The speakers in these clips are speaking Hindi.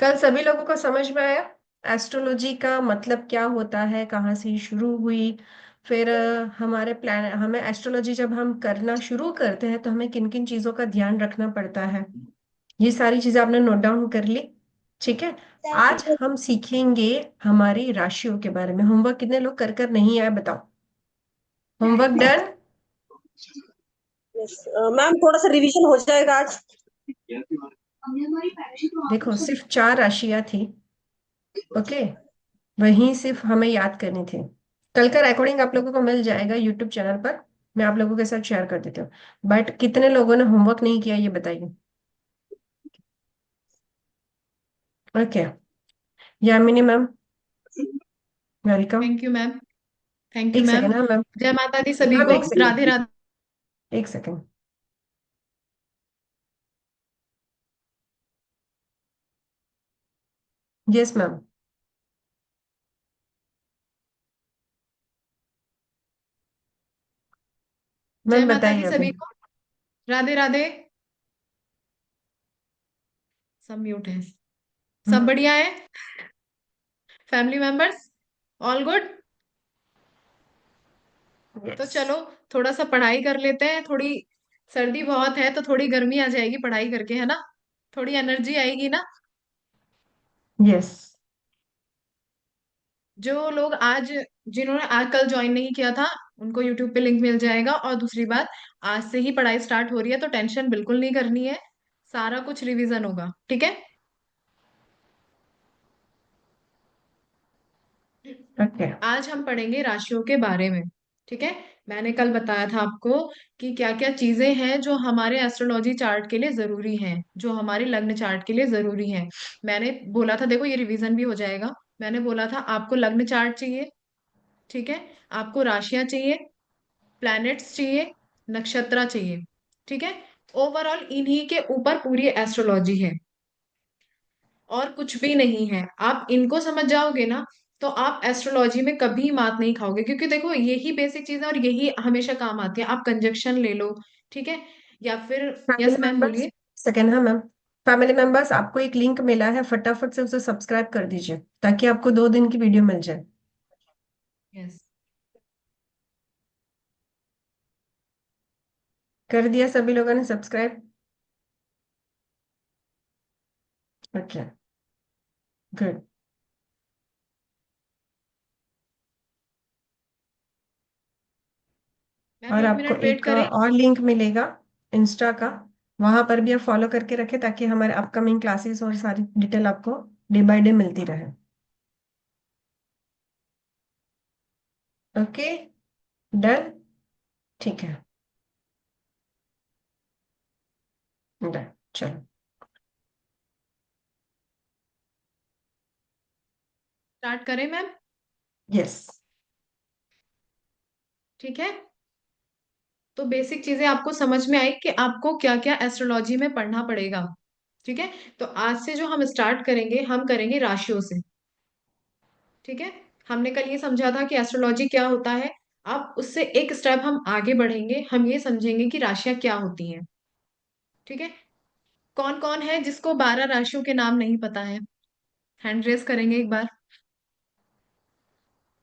कल सभी लोगों को समझ में आया एस्ट्रोलॉजी का मतलब क्या होता है, कहाँ से शुरू हुई। फिर हमारे प्लान हमें एस्ट्रोलॉजी जब हम करना शुरू करते हैं तो हमें किन किन चीजों का ध्यान रखना पड़ता है। ये सारी चीजें आपने नोट डाउन कर ली। ठीक है। आज हम सीखेंगे हमारी राशियों के बारे में। होमवर्क कितने लोग कर कर नहीं आए बताओ। Homework done. यस मैम, थोड़ा सा रिवीजन हो जाएगा आज। देखो सिर्फ 4 राशियां थी। ओके। वही सिर्फ हमें याद करनी थी। कल का रिकॉर्डिंग आप लोगों को मिल जाएगा यूट्यूब चैनल पर। मैं आप लोगों के साथ शेयर कर देती हूँ। बट कितने लोगों ने होमवर्क नहीं किया ये बताइए। Okay. Yamini ma'am, welcome. Thank you ma'am. Thank you एक मैम। सेकेंड। हाँ मैम। जय माता दी सभी मैम को। एक सेकेंड। राधे राधे। एक सेकेंड। Yes ma'am. जय मैम माता दी बताइए अभी। सभी को। राधे राधे। सब म्यूट है। सब बढ़िया है। Family members all good. तो यस। चलो थोड़ा सा पढ़ाई कर लेते हैं। थोड़ी सर्दी बहुत है तो थोड़ी गर्मी आ जाएगी पढ़ाई करके, है ना। थोड़ी एनर्जी आएगी ना। यस। जो लोग आज जिन्होंने आज कल ज्वाइन नहीं किया था उनको यूट्यूब पे लिंक मिल जाएगा। और दूसरी बात, आज से ही पढ़ाई स्टार्ट हो रही है तो टेंशन बिल्कुल नहीं करनी है। सारा कुछ रिवीजन होगा, ठीक है। ओके। आज हम पढ़ेंगे राशियों के बारे में। ठीक है। मैंने कल बताया था आपको कि क्या क्या चीजें हैं जो हमारे एस्ट्रोलॉजी चार्ट के लिए जरूरी हैं, जो हमारे लग्न चार्ट के लिए जरूरी हैं। मैंने बोला था, देखो ये रिवीजन भी हो जाएगा। मैंने बोला था आपको लग्न चार्ट चाहिए, ठीक है। आपको राशियां चाहिए, प्लैनेट्स चाहिए, नक्षत्र चाहिए, ठीक है। ओवरऑल इन्हीं के ऊपर पूरी एस्ट्रोलॉजी है और कुछ भी नहीं है। आप इनको समझ जाओगे ना तो आप एस्ट्रोलॉजी में कभी मात नहीं खाओगे, क्योंकि देखो यही बेसिक चीज है और यही हमेशा काम आती है। आप कंजक्शन ले लो, ठीक है। या फिर फैमिली यस मैम मेंबर्स, बोलिए। सेकेंड। हाँ मैम। फैमिली मेंबर्स, आपको एक लिंक मिला है, फटाफट से उसे सब्सक्राइब कर दीजिए ताकि आपको 2 दिन की वीडियो मिल जाए। यस। कर दिया सभी लोगों ने सब्सक्राइब? ओके। गुड। मैम और एक आपको मिनट वेट एक करें। और लिंक मिलेगा इंस्टा का। वहां पर भी आप फॉलो करके रखें ताकि हमारे अपकमिंग क्लासेस और सारी डिटेल आपको डे बाय डे मिलती रहे। ओके। डन। ठीक है। डन। चलो। स्टार्ट करें मैम। यस। ठीक है। तो बेसिक चीजें आपको समझ में आई कि आपको क्या क्या एस्ट्रोलॉजी में पढ़ना पड़ेगा, ठीक है। तो आज से जो हम स्टार्ट करेंगे, हम करेंगे राशियों से, ठीक है। हमने कल ये समझा था कि एस्ट्रोलॉजी क्या होता है। अब उससे एक स्टेप हम आगे बढ़ेंगे, हम ये समझेंगे कि राशियां क्या होती हैं, ठीक है। कौन कौन है जिसको 12 राशियों के नाम नहीं पता है? हैंड रेस करेंगे एक बार।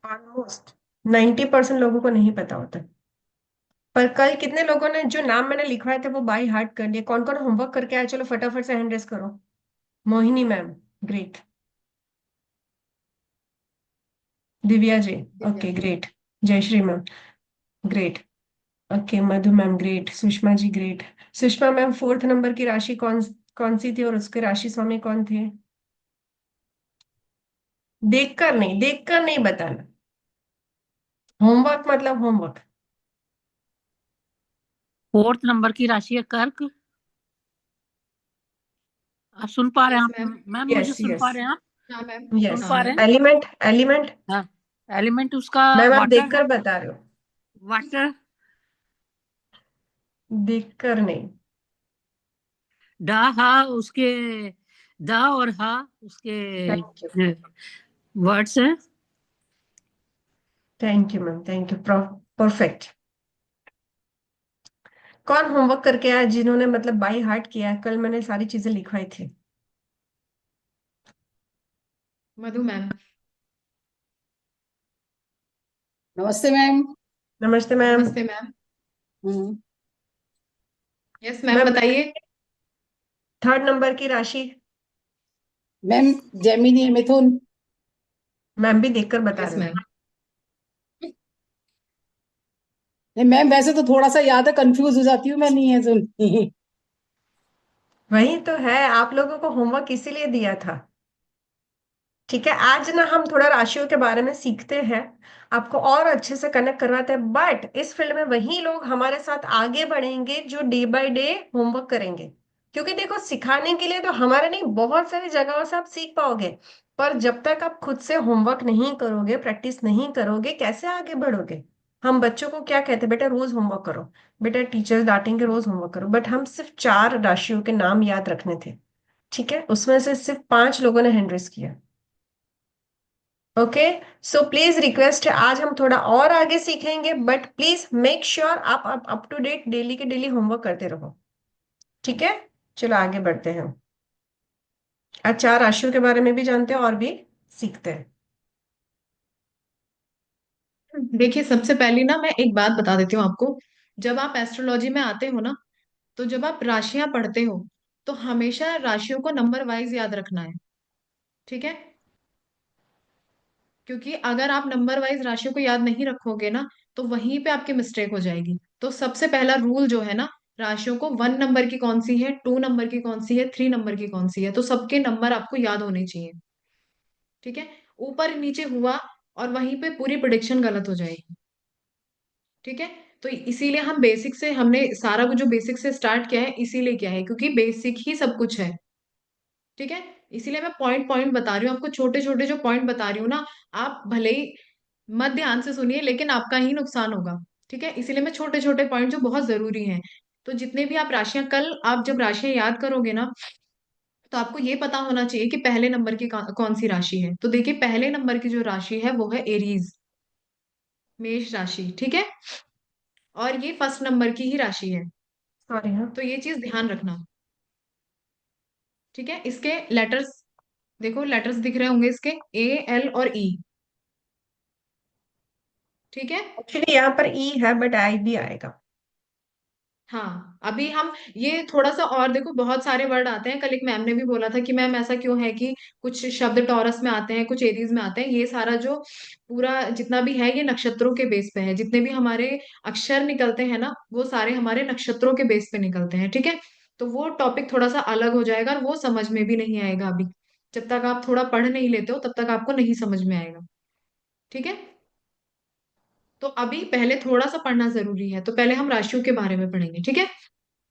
ऑलमोस्ट 90% लोगों को नहीं पता होता। पर कल कितने लोगों ने जो नाम मैंने लिखवाए थे वो बाई हार्ट कर लिए? कौन कौन होमवर्क करके आए? चलो फटाफट से हैंड रेस करो। Mohini ma'am, great. Divya ji, Divya. Okay great. Jayashree ma'am, great. Okay Madhu ma'am, great. Sushma ji, great. Sushma ma'am, 4th number की राशि कौन कौन सी थी और उसके राशि स्वामी कौन थे? देखकर नहीं बताना। होमवर्क मतलब होमवर्क। 4th नंबर की राशि है कर्क। आप सुन पा रहे हैं यस आप? मैम। मैम मुझे यस सुन यस। पा रहे हैं आप? हाँ मैम। सुन यस। हाँ पा रहे मैम। हैं? Element element. हाँ। एलिमेंट उसका मैम आप वाटर है। देखकर बता रहे हो, वाटर। देखकर नहीं। डा हा उसके, दा और हा थैंक यू। उसके वर्ड्स हैं। Thank you ma'am, thank you. Perfect. कौन होमवर्क करके आया जिन्होंने मतलब बाई हार्ट किया है? कल मैंने सारी चीजें लिखवाई थी। मधु मैम। नमस्ते मैम। नमस्ते मैम। नमस्ते मैम। हम्म, यस मैम, मैम बताइए। थर्ड नंबर की राशि। मैम जेमिनी मिथुन। मैम भी देखकर बता यस रहे हो। मैम। नहीं मैम, वैसे तो थोड़ा सा याद है, कंफ्यूज हो जाती हूँ मैं, नहीं है सुन। वही तो है, आप लोगों को होमवर्क इसीलिए दिया था। ठीक है, आज ना हम थोड़ा राशियों के बारे में सीखते हैं, आपको और अच्छे से कनेक्ट करवाते हैं, बट इस फील्ड में वही लोग हमारे साथ आगे बढ़ेंगे जो डे बाय डे होमवर्क करेंगे। क्योंकि देखो, सिखाने के लिए तो हमारे नहीं, बहुत सारी जगहों से आप सीख पाओगे, पर जब तक आप खुद से होमवर्क नहीं करोगे, प्रैक्टिस नहीं करोगे, कैसे आगे बढ़ोगे। हम बच्चों को क्या कहते हैं, बेटा रोज होमवर्क करो। बेटा टीचर्स डांटेंगे, रोज होमवर्क करो, बट हम सिर्फ 4 राशियों के नाम याद रखने थे। ठीक है, उसमें से सिर्फ 5 लोगों ने हैंड रेस किया। ओके, सो प्लीज रिक्वेस्ट है, आज हम थोड़ा और आगे सीखेंगे, बट प्लीज मेक श्योर आप अप टू डेट डेली के डेली होमवर्क करते रहो। ठीक है, चलो आगे बढ़ते हैं। आज 4 राशियों के बारे में भी जानते हैं और भी सीखते हैं। देखिए, सबसे पहली ना मैं एक बात बता देती हूँ आपको। जब आप एस्ट्रोलॉजी में आते हो ना, तो जब आप राशियां पढ़ते हो, तो हमेशा राशियों को नंबर वाइज याद रखना है। ठीक है? क्योंकि अगर आप नंबर वाइज राशियों को याद नहीं रखोगे ना, तो वहीं पे आपकी मिस्टेक हो जाएगी। तो सबसे पहला रूल जो है ना, राशियों को 1 नंबर की कौन सी है, 2 नंबर की कौन सी है, 3 नंबर की कौन सी है, तो सबके नंबर आपको याद होने चाहिए। ठीक है? ऊपर नीचे हुआ और वहीं पे पूरी प्रिडिक्शन गलत हो जाएगी। ठीक है? तो इसीलिए हम बेसिक से, हमने सारा कुछ जो बेसिक से स्टार्ट किया है, इसीलिए किया है क्योंकि बेसिक ही सब कुछ है। ठीक है? इसीलिए मैं पॉइंट पॉइंट बता रही हूँ आपको, छोटे छोटे जो पॉइंट बता रही हूँ ना, आप भले ही मत ध्यान से सुनिए, लेकिन आपका ही नुकसान होगा। ठीक है? इसीलिए मैं छोटे छोटे पॉइंट जो बहुत जरूरी हैं, तो जितने भी आप राशियां, कल आप जब राशियां याद करोगे ना, तो आपको ये पता होना चाहिए कि पहले नंबर की कौन सी राशि है। तो देखिए, पहले नंबर की जो राशि है वो है एरीज, मेष राशि। ठीक है? और ये फर्स्ट नंबर की ही राशि है। सॉरी हाँ। तो ये चीज ध्यान रखना। ठीक है? इसके लेटर्स देखो, लेटर्स दिख रहे होंगे इसके, A L और E। ठीक है? एक्चुअली यहाँ पर ई है, बट आई भी आएगा। हाँ, अभी हम ये थोड़ा सा और देखो, बहुत सारे वर्ड आते हैं। कल एक मैम ने भी बोला था कि मैम ऐसा क्यों है कि कुछ शब्द टॉरस में आते हैं, कुछ एरीज में आते हैं। ये सारा जो पूरा जितना भी है, ये नक्षत्रों के बेस पे है। जितने भी हमारे अक्षर निकलते हैं ना, वो सारे हमारे नक्षत्रों के बेस पे निकलते हैं। ठीक है? तो वो टॉपिक थोड़ा सा अलग हो जाएगा और वो समझ में भी नहीं आएगा अभी। जब तक आप थोड़ा पढ़ नहीं लेते हो, तब तक आपको नहीं समझ में आएगा। ठीक है? तो अभी पहले थोड़ा सा पढ़ना जरूरी है, तो पहले हम राशियों के बारे में पढ़ेंगे। ठीक है?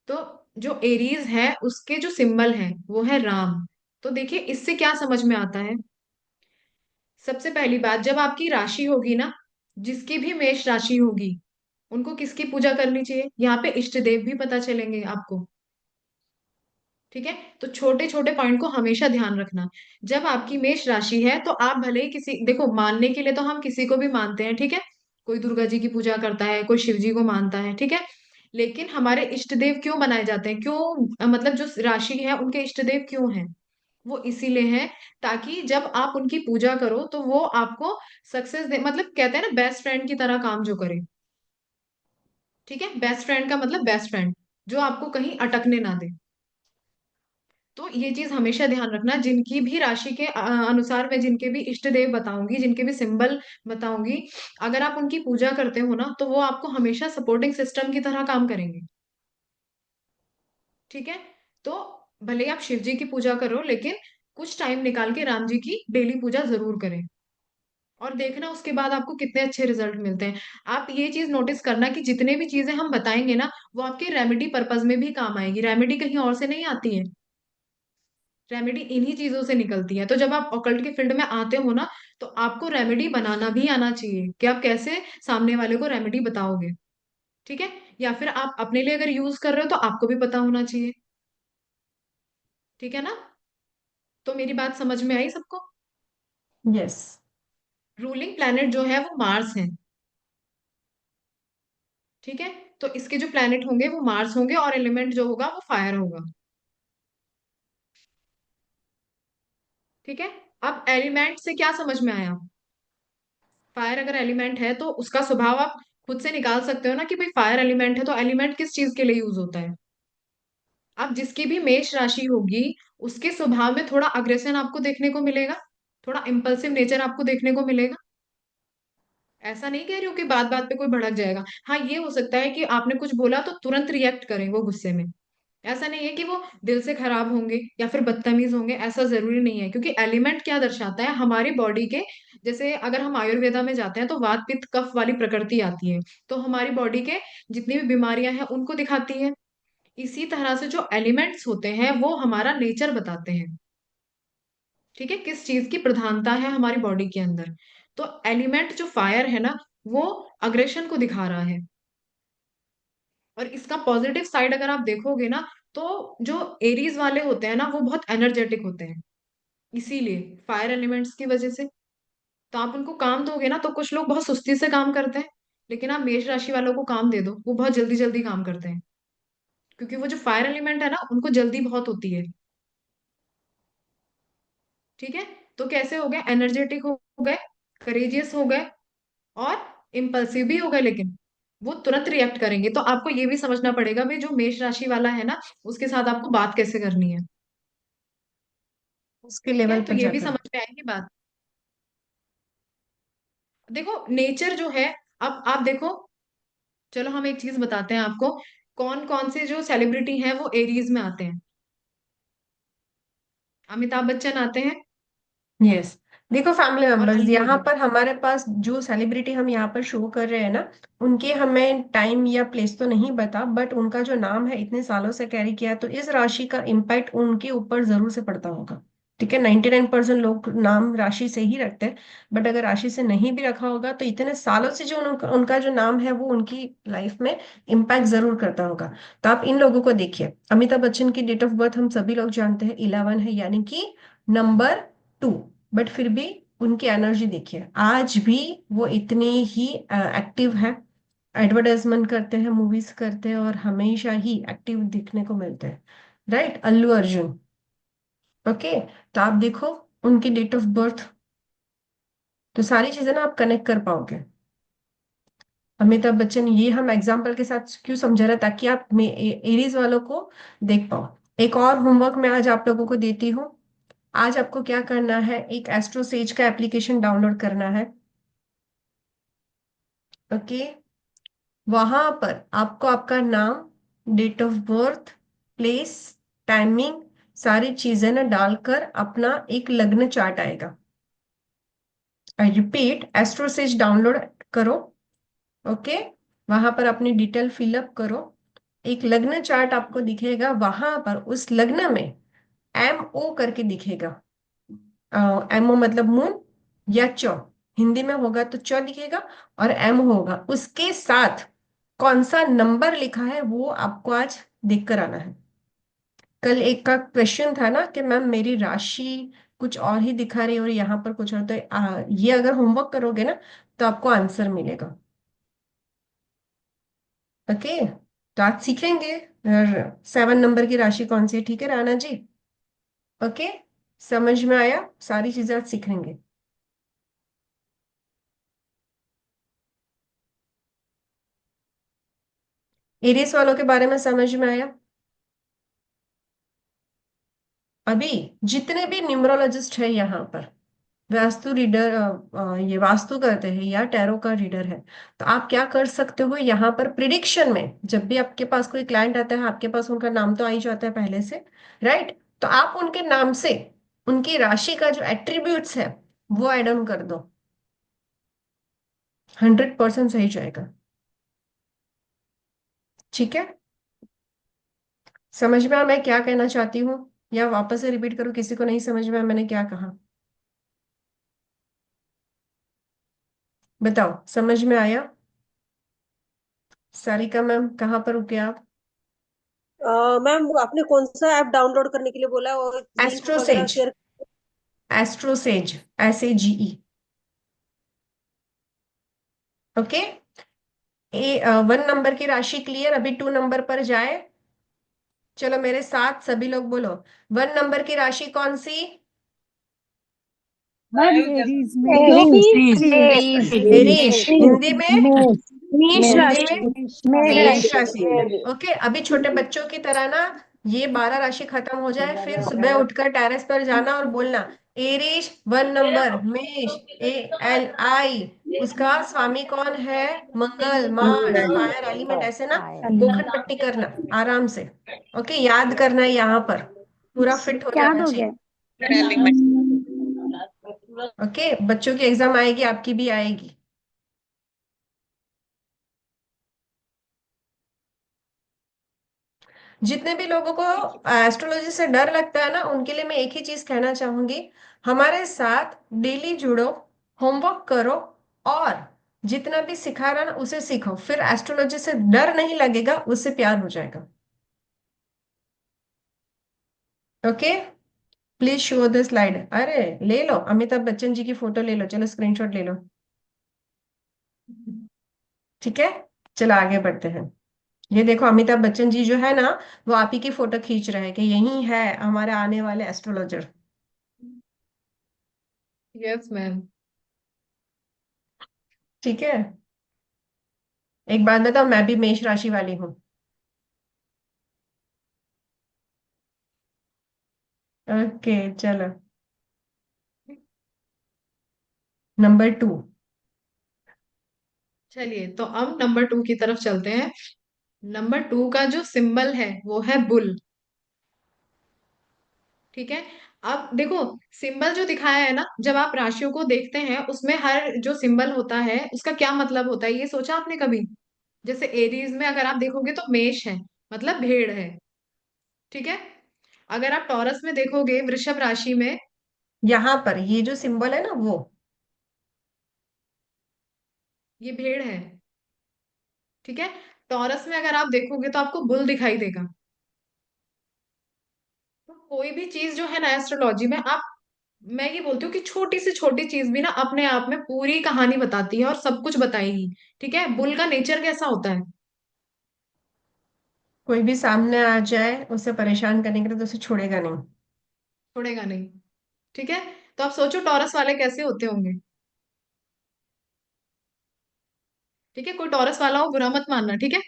तो जो एरीज है, उसके जो सिंबल है वो है राम। तो देखिए, इससे क्या समझ में आता है। सबसे पहली बात, जब आपकी राशि होगी ना, जिसकी भी मेष राशि होगी, उनको किसकी पूजा करनी चाहिए, यहाँ पे इष्ट देव भी पता चलेंगे आपको। ठीक है? तो छोटे छोटे पॉइंट को हमेशा ध्यान रखना। जब आपकी मेष राशि है, तो आप भले ही किसी, देखो मानने के लिए तो हम किसी को भी मानते हैं। ठीक है? कोई दुर्गा जी की पूजा करता है, कोई शिव जी को मानता है। ठीक है? लेकिन हमारे इष्ट देव क्यों बनाए जाते हैं, क्यों, मतलब जो राशि है उनके इष्ट देव क्यों हैं, वो इसीलिए है ताकि जब आप उनकी पूजा करो तो वो आपको सक्सेस दे, मतलब कहते हैं ना, बेस्ट फ्रेंड की तरह काम जो करे। ठीक है? बेस्ट फ्रेंड का मतलब बेस्ट फ्रेंड, जो आपको कहीं अटकने ना दे। तो ये चीज हमेशा ध्यान रखना। जिनकी भी राशि के अनुसार मैं जिनके भी इष्ट देव बताऊंगी, जिनके भी सिंबल बताऊंगी, अगर आप उनकी पूजा करते हो ना, तो वो आपको हमेशा सपोर्टिंग सिस्टम की तरह काम करेंगे। ठीक है? तो भले ही आप शिव जी की पूजा करो, लेकिन कुछ टाइम निकाल के राम जी की डेली पूजा जरूर करें, और देखना उसके बाद आपको कितने अच्छे रिजल्ट मिलते हैं। आप ये चीज नोटिस करना कि जितने भी चीजें हम बताएंगे ना, वो आपके रेमेडी पर्पज में भी काम आएगी। रेमेडी कहीं और से नहीं आती है, रेमेडी इन्हीं चीजों से निकलती है। तो जब आप ऑकल्ट के फील्ड में आते हो ना, तो आपको रेमेडी बनाना भी आना चाहिए कि आप कैसे सामने वाले को रेमेडी बताओगे। ठीक है? या फिर आप अपने लिए अगर यूज कर रहे हो, तो आपको भी पता होना चाहिए। ठीक है ना? तो मेरी बात समझ में आई सबको? यस। रूलिंग प्लैनेट जो है वो मार्स है। ठीक है? तो इसके जो प्लैनेट होंगे वो मार्स होंगे, और एलिमेंट जो होगा वो फायर होगा। ठीक है? अब एलिमेंट से क्या समझ में आया? फायर अगर एलिमेंट है तो उसका स्वभाव आप खुद से निकाल सकते हो ना, कि भाई फायर एलिमेंट है तो एलिमेंट किस चीज के लिए यूज होता है। अब जिसकी भी मेष राशि होगी, उसके स्वभाव में थोड़ा अग्रेशन आपको देखने को मिलेगा, थोड़ा इम्पल्सिव नेचर आपको देखने को मिलेगा। ऐसा नहीं कह रही हूँ कि बात बात पे कोई भड़क जाएगा। हाँ, ये हो सकता है कि आपने कुछ बोला तो तुरंत रिएक्ट करें वो गुस्से में। ऐसा नहीं है कि वो दिल से खराब होंगे या फिर बदतमीज होंगे, ऐसा जरूरी नहीं है, क्योंकि एलिमेंट क्या दर्शाता है हमारी बॉडी के। जैसे अगर हम आयुर्वेदा में जाते हैं तो वात पित्त कफ वाली प्रकृति आती है, तो हमारी बॉडी के जितनी भी बीमारियां हैं उनको दिखाती है। इसी तरह से जो एलिमेंट्स होते हैं वो हमारा नेचर बताते हैं, ठीक है, किस चीज की प्रधानता है हमारी बॉडी के अंदर। तो एलिमेंट जो फायर है ना, वो अग्रेशन को दिखा रहा है। और इसका पॉजिटिव साइड अगर आप देखोगे ना, तो जो एरीज वाले होते हैं ना वो बहुत एनर्जेटिक होते हैं, इसीलिए फायर एलिमेंट्स की वजह से। तो आप उनको काम दोगे ना, तो कुछ लोग बहुत सुस्ती से काम करते हैं, लेकिन आप मेष राशि वालों को काम दे दो, वो बहुत जल्दी जल्दी काम करते हैं, क्योंकि वो जो फायर एलिमेंट है ना उनको जल्दी बहुत होती है। ठीक है, तो कैसे हो गए, एनर्जेटिक हो गए, करेजियस हो गए, और इम्पल्सिव भी हो गए, लेकिन वो तुरंत रिएक्ट करेंगे। तो आपको ये भी समझना पड़ेगा भाई जो मेष राशि वाला है ना, उसके साथ आपको बात कैसे करनी है। उसके ठीक है, लेवल तो पर ये भी जाकर। समझ में आएगी बात। देखो नेचर जो है, अब आप देखो, चलो हम एक चीज बताते हैं आपको, कौन कौन से जो सेलिब्रिटी हैं वो एरीज में आते हैं। अमिताभ बच्चन आते हैं, यस। देखो फैमिली और मेंबर्स, अल्लू यहाँ अर्जुन। पर हमारे पास जो सेलिब्रिटी हम यहाँ पर शो कर रहे हैं ना, उनके हमें टाइम या प्लेस तो नहीं बता, बट उनका जो नाम है इतने सालों से कैरी किया है, तो इस राशि का इम्पैक्ट उनके ऊपर जरूर से पड़ता होगा। ठीक है, 99% लोग नाम राशि से ही रखते हैं, बट अगर राशि से नहीं भी रखा होगा तो इतने सालों से जो उनका जो नाम है वो उनकी लाइफ में इम्पैक्ट जरूर करता होगा। तो आप इन लोगों को देखिए, अमिताभ बच्चन की डेट ऑफ बर्थ हम सभी लोग जानते हैं 11 है, यानी कि नंबर 2। बट फिर भी उनकी एनर्जी देखिए, आज भी वो इतने ही एक्टिव है, एडवर्टाइजमेंट करते हैं, मूवीज करते हैं, और हमेशा ही एक्टिव दिखने को मिलते हैं। राइट, अल्लू अर्जुन। ओके, तो आप देखो उनकी डेट ऑफ बर्थ, तो सारी चीजें ना आप कनेक्ट कर पाओगे। अमिताभ बच्चन, ये हम एग्जाम्पल के साथ क्यों समझा रहे हैं, ताकि आप एरीज वालों को देख पाओ। एक और होमवर्क मैं आज आप लोगों को देती हूँ। आज आपको क्या करना है, एक एस्ट्रोसेज का एप्लीकेशन डाउनलोड करना है। ओके, वहां पर आपको आपका नाम, date of birth, place, timing, सारी चीजें ना डालकर अपना एक लग्न चार्ट आएगा। आई रिपीट, एस्ट्रोसेज डाउनलोड करो। ओके, वहां पर अपनी डिटेल फिलअप करो, एक लग्न चार्ट आपको दिखेगा, वहां पर उस लग्न में MO करके दिखेगा। MO मतलब मून या च, हिंदी में होगा तो च दिखेगा, और M होगा, उसके साथ कौन सा नंबर लिखा है वो आपको आज देख कर आना है। कल एक का क्वेश्चन था ना कि मैम मेरी राशि कुछ और ही दिखा रही है और यहाँ पर कुछ और, तो ये अगर होमवर्क करोगे ना तो आपको आंसर मिलेगा। ओके, तो आज सीखेंगे 7 नंबर की राशि कौन सी है, ठीक है राना जी? ओके, समझ में आया, सारी चीजें आज सीखेंगे। एरियस वालों के बारे में समझ में आया? अभी जितने भी न्यूमरोलॉजिस्ट है यहाँ पर, वास्तु रीडर, ये वास्तु करते हैं या टैरो का रीडर है, तो आप क्या कर सकते हो यहाँ पर प्रिडिक्शन में, जब भी आपके पास कोई क्लाइंट आता है, आपके पास उनका नाम तो आ ही जाता है पहले से, राइट? तो आप उनके नाम से उनकी राशि का जो एट्रीब्यूट्स है वो ऐड ऑन कर दो, 100% सही जाएगा। ठीक है, समझ में आ मैं क्या कहना चाहती हूँ, या वापस से रिपीट करूँ, किसी को नहीं समझ में आया मैंने क्या कहा? बताओ, समझ में आया? सारिका मैम, कहाँ पर रुके आप? मैम वो आपने कौन सा ऐप डाउनलोड करने के लिए बोला है और लिंक वगैरह AstroSage, share? AstroSage, SAGE। Okay, 1 number की राशि क्लियर, अभी 2 नंबर पर जाए। चलो मेरे साथ सभी लोग बोलो, 1 नंबर की राशि कौन सी? मैम एरीज एरीज हिंदी में, मेष हिंदी राशि में मेष मेष राशि। ओके, अभी छोटे बच्चों की तरह ना, ये 12 राशि खत्म हो जाए फिर सुबह उठकर टेरेस पर जाना और बोलना एरीज 1 नंबर, मेष ALI, उसका स्वामी कौन है, मंगल, मार्स, फायर एलिमेंट, ऐसे ना गोखन पट्टी करना आराम से। ओके, याद करना है यहाँ पर, पूरा फिट हो जाना चाहिए। ओके, बच्चों की एग्जाम आएगी, आपकी भी आएगी। जितने भी लोगों को एस्ट्रोलॉजी से डर लगता है ना, उनके लिए मैं एक ही चीज कहना चाहूंगी, हमारे साथ डेली जुड़ो, होमवर्क करो, और जितना भी सिखा रहा ना उसे सीखो, फिर एस्ट्रोलॉजी से डर नहीं लगेगा, उससे प्यार हो जाएगा। Okay, please show the slide. अरे ले लो, अमिताभ बच्चन जी की फोटो ले लो, चलो स्क्रीनशॉट ले लो। ठीक है, चलो आगे बढ़ते हैं। ये देखो अमिताभ बच्चन जी जो है ना, वो आप ही की फोटो खींच रहे हैं कि यही है हमारे आने वाले एस्ट्रोलॉजर। Yes ma'am. ठीक है, एक बात बताओ, मैं भी मेष राशि वाली हूँ। ओके चलो, नंबर 2। चलिए तो अब नंबर 2 की तरफ चलते हैं। नंबर 2 का जो सिंबल है वो है बुल। ठीक है, अब देखो, सिंबल जो दिखाया है ना, जब आप राशियों को देखते हैं उसमें हर जो सिंबल होता है उसका क्या मतलब होता है, ये सोचा आपने कभी? जैसे एरीज में अगर आप देखोगे तो मेष है, मतलब भेड़ है। ठीक है, अगर आप टॉरस में देखोगे, वृषभ राशि में, यहाँ पर ये जो सिंबल है ना, वो ये भेड़ है। ठीक है, टॉरस में अगर आप देखोगे तो आपको बुल दिखाई देगा। तो कोई भी चीज जो है ना एस्ट्रोलॉजी में, आप, मैं ये बोलती हूँ कि छोटी से छोटी चीज भी ना अपने आप में पूरी कहानी बताती है और सब कुछ बताएगी। ठीक है, बुल का नेचर कैसा होता है? कोई भी सामने आ जाए उसे परेशान करने के लिए तो उसे छोड़ेगा नहीं। छोड़ेगा नहीं। ठीक है, तो आप सोचो टॉरस वाले कैसे होते होंगे। ठीक है, कोई टॉरस वाला हो बुरा मत मानना, ठीक है?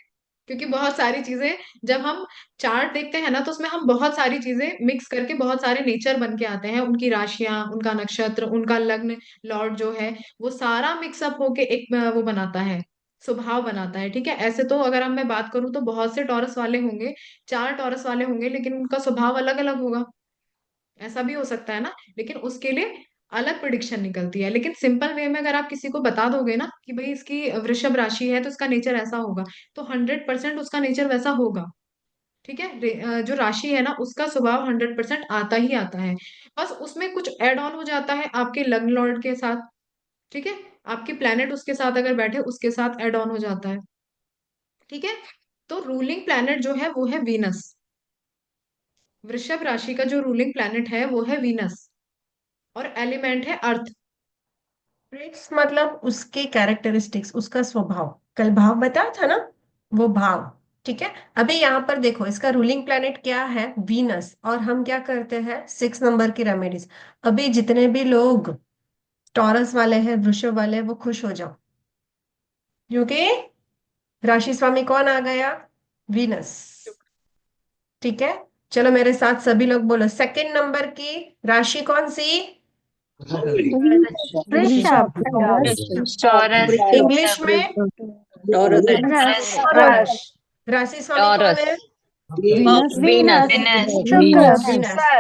क्योंकि बहुत सारी चीजें, जब हम चार्ट देखते हैं ना, तो उसमें हम बहुत सारी चीजें मिक्स करके बहुत सारे नेचर बन के आते हैं, उनकी राशियां, उनका नक्षत्र, उनका लग्न, लॉर्ड जो है, वो सारा मिक्सअप होके एक वो बनाता है, स्वभाव बनाता है। ठीक है, ऐसे तो अगर हम मैं बात करूं तो बहुत से टॉरस वाले होंगे, 4 टॉरस वाले होंगे, लेकिन उनका स्वभाव अलग अलग होगा। ऐसा भी हो सकता है ना, लेकिन उसके लिए अलग प्रिडिक्शन निकलती है। लेकिन सिंपल वे में अगर आप किसी को बता दोगे ना कि भाई इसकी वृषभ राशि है तो इसका नेचर ऐसा होगा, तो 100% उसका नेचर वैसा होगा। ठीक है, जो राशि है ना उसका स्वभाव 100% आता ही आता है। बस उसमें कुछ एड ऑन हो जाता है आपके लग्न लॉर्ड के साथ। ठीक है, आपके प्लेनेट उसके साथ अगर बैठे उसके साथ एड ऑन हो जाता है। ठीक है, तो रूलिंग प्लेनेट जो है वो है वीनस। वृषभ राशि का जो रूलिंग प्लेनेट है वो है वीनस, और एलिमेंट है अर्थ। ट्रेट्स मतलब उसके कैरेक्टरिस्टिक्स, उसका स्वभाव, कल भाव बताया था ना, वो भाव। ठीक है, अभी यहाँ पर देखो इसका रूलिंग प्लैनेट क्या है, वीनस, और हम क्या करते हैं 6 नंबर की रेमेडीज। अभी जितने भी लोग टॉरस वाले हैं, वृषभ वाले हैं, वो खुश हो जाओ, क्योंकि राशि स्वामी कौन आ गया, वीनस। ठीक है, चलो मेरे साथ सभी लोग बोलो, 2nd नंबर की राशि कौन सी, वृषभ इंग्लिश में टॉरस टॉरस। राशि स्वामी कौन है, वीनस वीनस,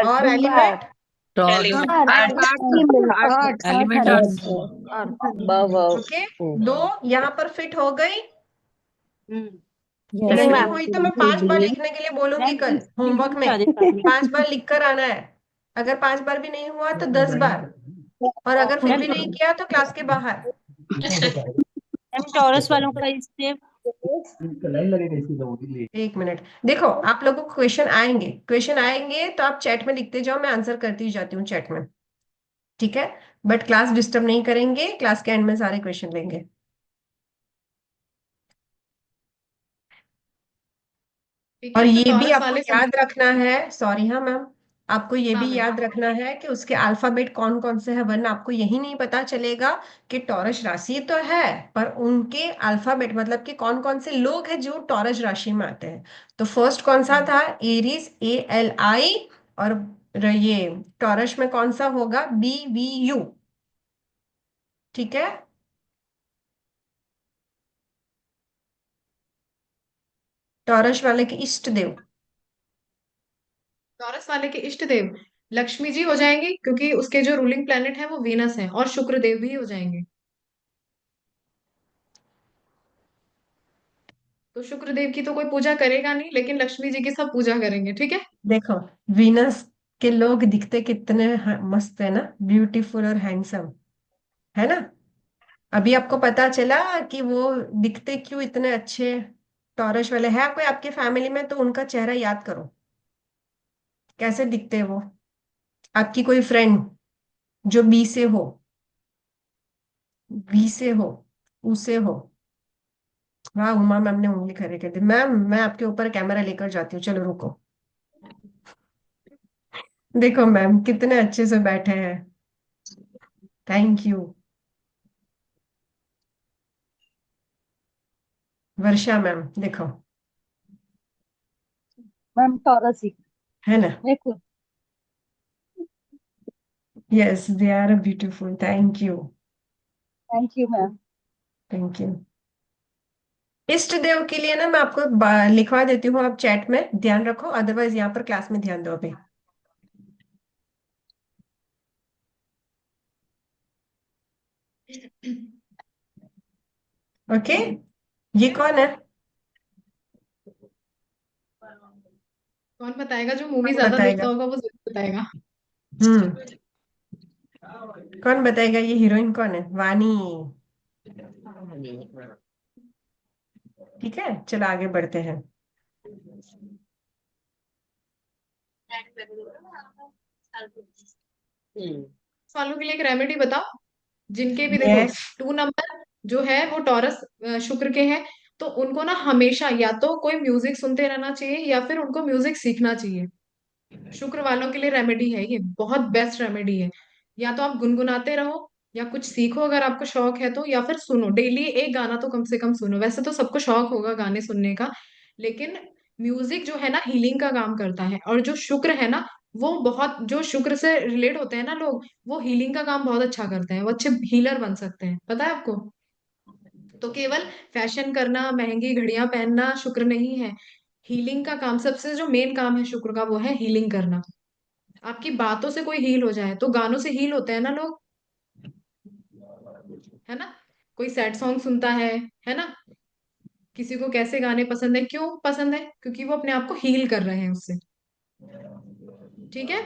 और एलिमेंट एलिमेंट अर्थ। ओके। दो यहाँ पर फिट हो गई, यस नहीं मैम। हुई तो मैं 5 बार लिखने के लिए बोलूंगी कल होमवर्क में, 5 बार लिख कर आना है। अगर 5 बार भी नहीं हुआ तो 10 बार, और अगर फिर भी नहीं किया तो क्लास के बाहर। टॉरस वालों का इससे 1 मिनट, देखो आप लोगों को क्वेश्चन आएंगे, क्वेश्चन आएंगे तो आप चैट में लिखते जाओ, मैं आंसर करती जाती हूँ चैट में। ठीक है, बट क्लास डिस्टर्ब नहीं करेंगे, क्लास के एंड में सारे क्वेश्चन लेंगे। ठीक और है, तो ये भी टॉरस आपको वाले याद रखना है, सॉरी हाँ मैम, आपको ये हाँ भी मैम। याद रखना है कि उसके अल्फाबेट कौन कौन से हैं, वरना आपको यही नहीं पता चलेगा कि टॉरस राशि तो है, पर उनके अल्फाबेट मतलब कि कौन कौन से लोग हैं जो टॉरस राशि में आते हैं। तो फर्स्ट कौन सा था? Aries, ALI। और ये टॉरस में कौन सा होगा? BVU। ठीक है। टॉरस वाले के इष्ट देव। टॉरस वाले के इष्ट देव लक्ष्मी जी हो जाएंगी, क्योंकि उसके जो रूलिंग प्लेनेट है वो वीनस है, और शुक्र देव भी हो जाएंगे। तो शुक्र देव की तो कोई पूजा करेगा नहीं, लेकिन लक्ष्मी जी की सब पूजा करेंगे, ठीक है। देखो, वीनस के लोग दिखते कितने मस्त है ना, ब्यूटीफुल और हैंडसम, है ना। अभी आपको पता चला कि वो दिखते क्यों इतने अच्छे। टॉरस वाले है कोई आपके फैमिली में तो उनका चेहरा याद करो, कैसे दिखते हैं वो। आपकी कोई फ्रेंड जो बी से हो, बी से हो, ऊ से हो। वाह, उमा मैम ने उंगली खड़े कर दी। मैम मैं आपके ऊपर कैमरा लेकर जाती हूँ, चलो रुको। देखो मैम कितने अच्छे से बैठे हैं। Thank you. वर्षा मैम देखो, मैम टॉरस ही। है ना। देखो। Yes they are beautiful, thank you. Thank you ma'am. Thank you. इष्ट देव के लिए ना मैं आपको लिखवा देती हूँ, आप चैट में ध्यान रखो, अदरवाइज यहाँ पर क्लास में ध्यान दो अभी। ओके। ये कौन है? कौन बताएगा? जो मूवी कौन ज्यादा देखता बताएगा? होगा वो जरूर बताएगा। हम्म। कौन बताएगा ये हीरोइन कौन है? वानी। ठीक है, चलो आगे बढ़ते हैं। इस वालों के लिए एक रेमेडी बताओ, जिनके भी देखो यस। 2 नंबर जो है वो टॉरस शुक्र के हैं। तो उनको ना हमेशा या तो कोई म्यूजिक सुनते रहना चाहिए, या फिर उनको म्यूजिक सीखना चाहिए। शुक्र वालों के लिए रेमेडी है ये, बहुत बेस्ट रेमेडी है। या तो आप गुनगुनाते रहो, या कुछ सीखो अगर आपको शौक है तो, या फिर सुनो डेली एक गाना तो कम से कम सुनो। वैसे तो सबको शौक होगा गाने सुनने का, लेकिन म्यूजिक जो है ना हीलिंग का काम करता है। और जो शुक्र है ना, वो बहुत, जो शुक्र से रिलेट होते हैं ना लोग, वो हीलिंग का काम बहुत अच्छा करते हैं, वो अच्छे हीलर बन सकते हैं, पता है आपको। तो केवल फैशन करना, महंगी घड़ियां पहनना शुक्र नहीं है। हीलिंग का काम, सबसे जो मेन काम है शुक्र का, वो है हीलिंग करना। आपकी बातों से कोई हील हो जाए, तो गानों से हील होते हैं ना लोग, है ना। कोई सैड सॉन्ग सुनता है ना। किसी को कैसे गाने पसंद है, क्यों पसंद है? क्योंकि वो अपने आप को हील कर रहे हैं उससे। ठीक है।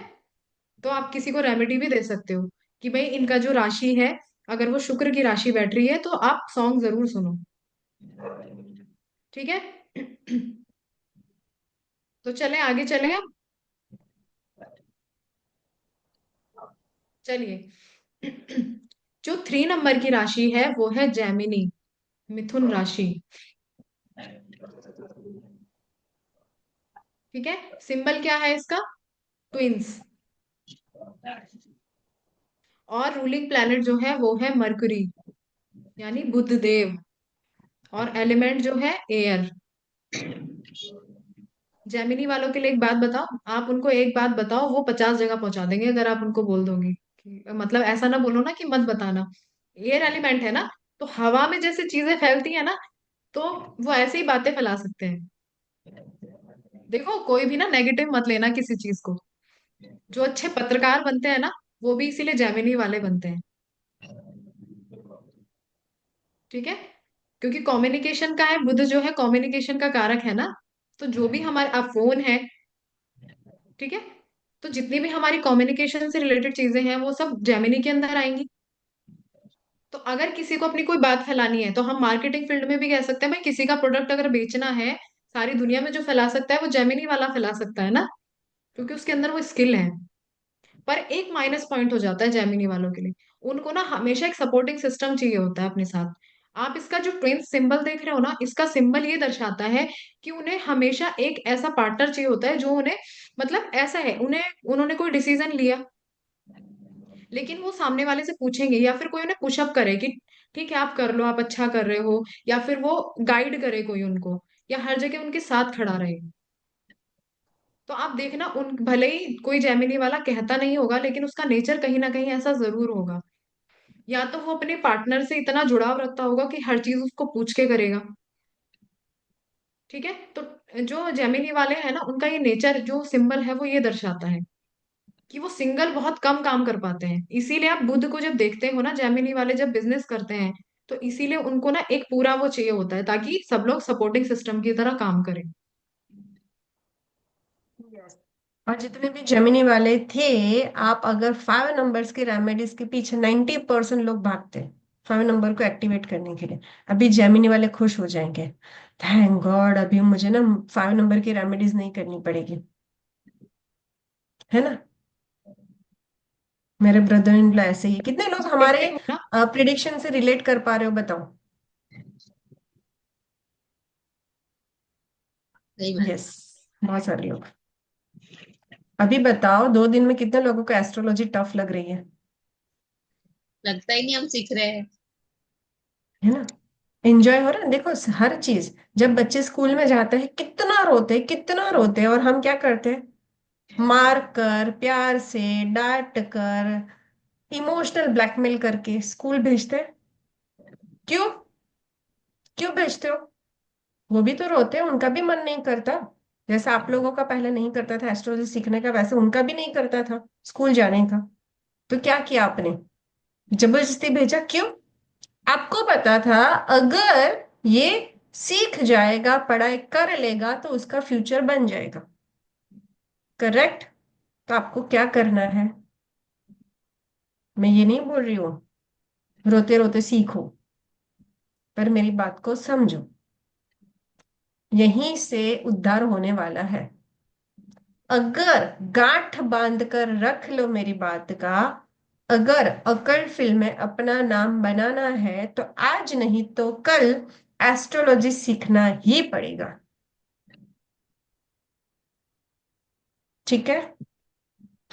तो आप किसी को रेमेडी भी दे सकते हो कि भाई इनका जो राशि है, अगर वो शुक्र की राशि बैठ रही है, तो आप सॉन्ग जरूर सुनो। ठीक है। तो चले आगे चले हम। चलिए। जो 3 नंबर की राशि है वो है जैमिनी, मिथुन राशि। ठीक है। सिंबल क्या है इसका? ट्विंस। और रूलिंग प्लैनेट जो है वो है मरकुरी, यानी बुध देव। और एलिमेंट जो है एयर। जेमिनी वालों के लिए एक बात बताओ, आप उनको एक बात बताओ, वो 50 जगह पहुंचा देंगे अगर आप उनको बोल दोगे मतलब ऐसा ना बोलो ना कि मत बताना। एयर एलिमेंट है ना, तो हवा में जैसे चीजें फैलती है ना, तो वो ऐसे ही बातें फैला सकते हैं। देखो कोई भी ना नेगेटिव मत लेना किसी चीज को। जो अच्छे पत्रकार बनते हैं ना, वो भी इसीलिए जेमिनी वाले बनते हैं। ठीक है। क्योंकि कम्युनिकेशन का है, बुध जो है कम्युनिकेशन का कारक है ना। तो जो भी हमारे आप फोन है, ठीक है, तो जितनी भी हमारी कम्युनिकेशन से रिलेटेड चीजें हैं वो सब जेमिनी के अंदर आएंगी। तो अगर किसी को अपनी कोई बात फैलानी है, तो हम मार्केटिंग फील्ड में भी कह सकते हैं भाई किसी का प्रोडक्ट अगर बेचना है, सारी दुनिया में जो फैला सकता है वो जेमिनी वाला फैला सकता है ना, क्योंकि उसके अंदर वो स्किल है। पर एक माइनस पॉइंट हो जाता है जेमिनी वालों के लिए, उनको ना हमेशा एक सपोर्टिंग सिस्टम चाहिए होता है अपने साथ। आप इसका जो ट्विंस सिंबल देख रहे हो ना, इसका सिंबल ये दर्शाता है कि उन्हें हमेशा एक ऐसा पार्टनर चाहिए होता है जो उन्हें, मतलब ऐसा है, उन्हें, उन्होंने कोई डिसीजन लिया, लेकिन वो सामने वाले से पूछेंगे, या फिर कोई उन्हें पुशअप करे कि ठीक है आप कर लो, आप अच्छा कर रहे हो, या फिर वो गाइड करे कोई उनको, या हर जगह उनके साथ खड़ा रहे। तो आप देखना, उन भले ही कोई जेमिनी वाला कहता नहीं होगा, लेकिन उसका नेचर कहीं ना कहीं ऐसा जरूर होगा। या तो वो अपने पार्टनर से इतना जुड़ाव रखता होगा कि हर चीज उसको पूछ के करेगा। ठीक है, तो जो जेमिनी वाले हैं ना, उनका ये नेचर जो सिंबल है वो ये दर्शाता है कि वो सिंगल बहुत कम काम कर पाते हैं। इसीलिए आप बुध को जब देखते हो ना, जेमिनी वाले जब बिजनेस करते हैं, तो इसीलिए उनको ना एक पूरा वो चाहिए होता है, ताकि सब लोग सपोर्टिंग सिस्टम की तरह काम करें। Yes. और जितने भी जेमिनी वाले थे, आप अगर 5 नंबर्स के रेमेडीज के पीछे 90% लोग भागते हैं 5 नंबर को एक्टिवेट करने के लिए। अभी जेमिनी वाले खुश हो जाएंगे, थैंक गॉड अभी मुझे ना 5 नंबर की रेमेडीज नहीं करनी पड़ेगी, है ना। मेरे ब्रदर इन लॉ ऐसे ही। कितने लोग हमारे देखते हो ना। प्रिडिक्शन से रिलेट कर पा रहे हो बताओ। सही बात। यस, बहुत सारे लोग। अभी बताओ 2 दिन में कितने लोगों को एस्ट्रोलॉजी टफ लग रही लगता ही नहीं हम सीख रहे हैं। है ना। एंजॉय हो रहा है, देखो हर चीज। जब बच्चे स्कूल में जाते हैं कितना रोते हैं, और हम क्या करते हैं, मार कर, प्यार से डांट कर, इमोशनल ब्लैकमेल करके स्कूल भेजते हैं। क्यों, क्यों भेजते हो। वो भी तो रोते हैं, उनका भी मन नहीं करता। जैसा आप लोगों का पहले नहीं करता था एस्ट्रोलॉजी सीखने का, वैसे उनका भी नहीं करता था स्कूल जाने का। तो क्या किया आपने, जबरदस्ती भेजा। क्यों, आपको पता था अगर ये सीख जाएगा, पढ़ाई कर लेगा, तो उसका फ्यूचर बन जाएगा। करेक्ट। तो आपको क्या करना है, मैं ये नहीं बोल रही हूँ रोते रोते सीखो, पर मेरी बात को समझो। यहीं से उद्धार होने वाला है। अगर गांठ बांध कर रख लो मेरी बात का, अगर अकल फील्ड में अपना नाम बनाना है, तो आज नहीं तो कल एस्ट्रोलॉजी सीखना ही पड़ेगा। ठीक है।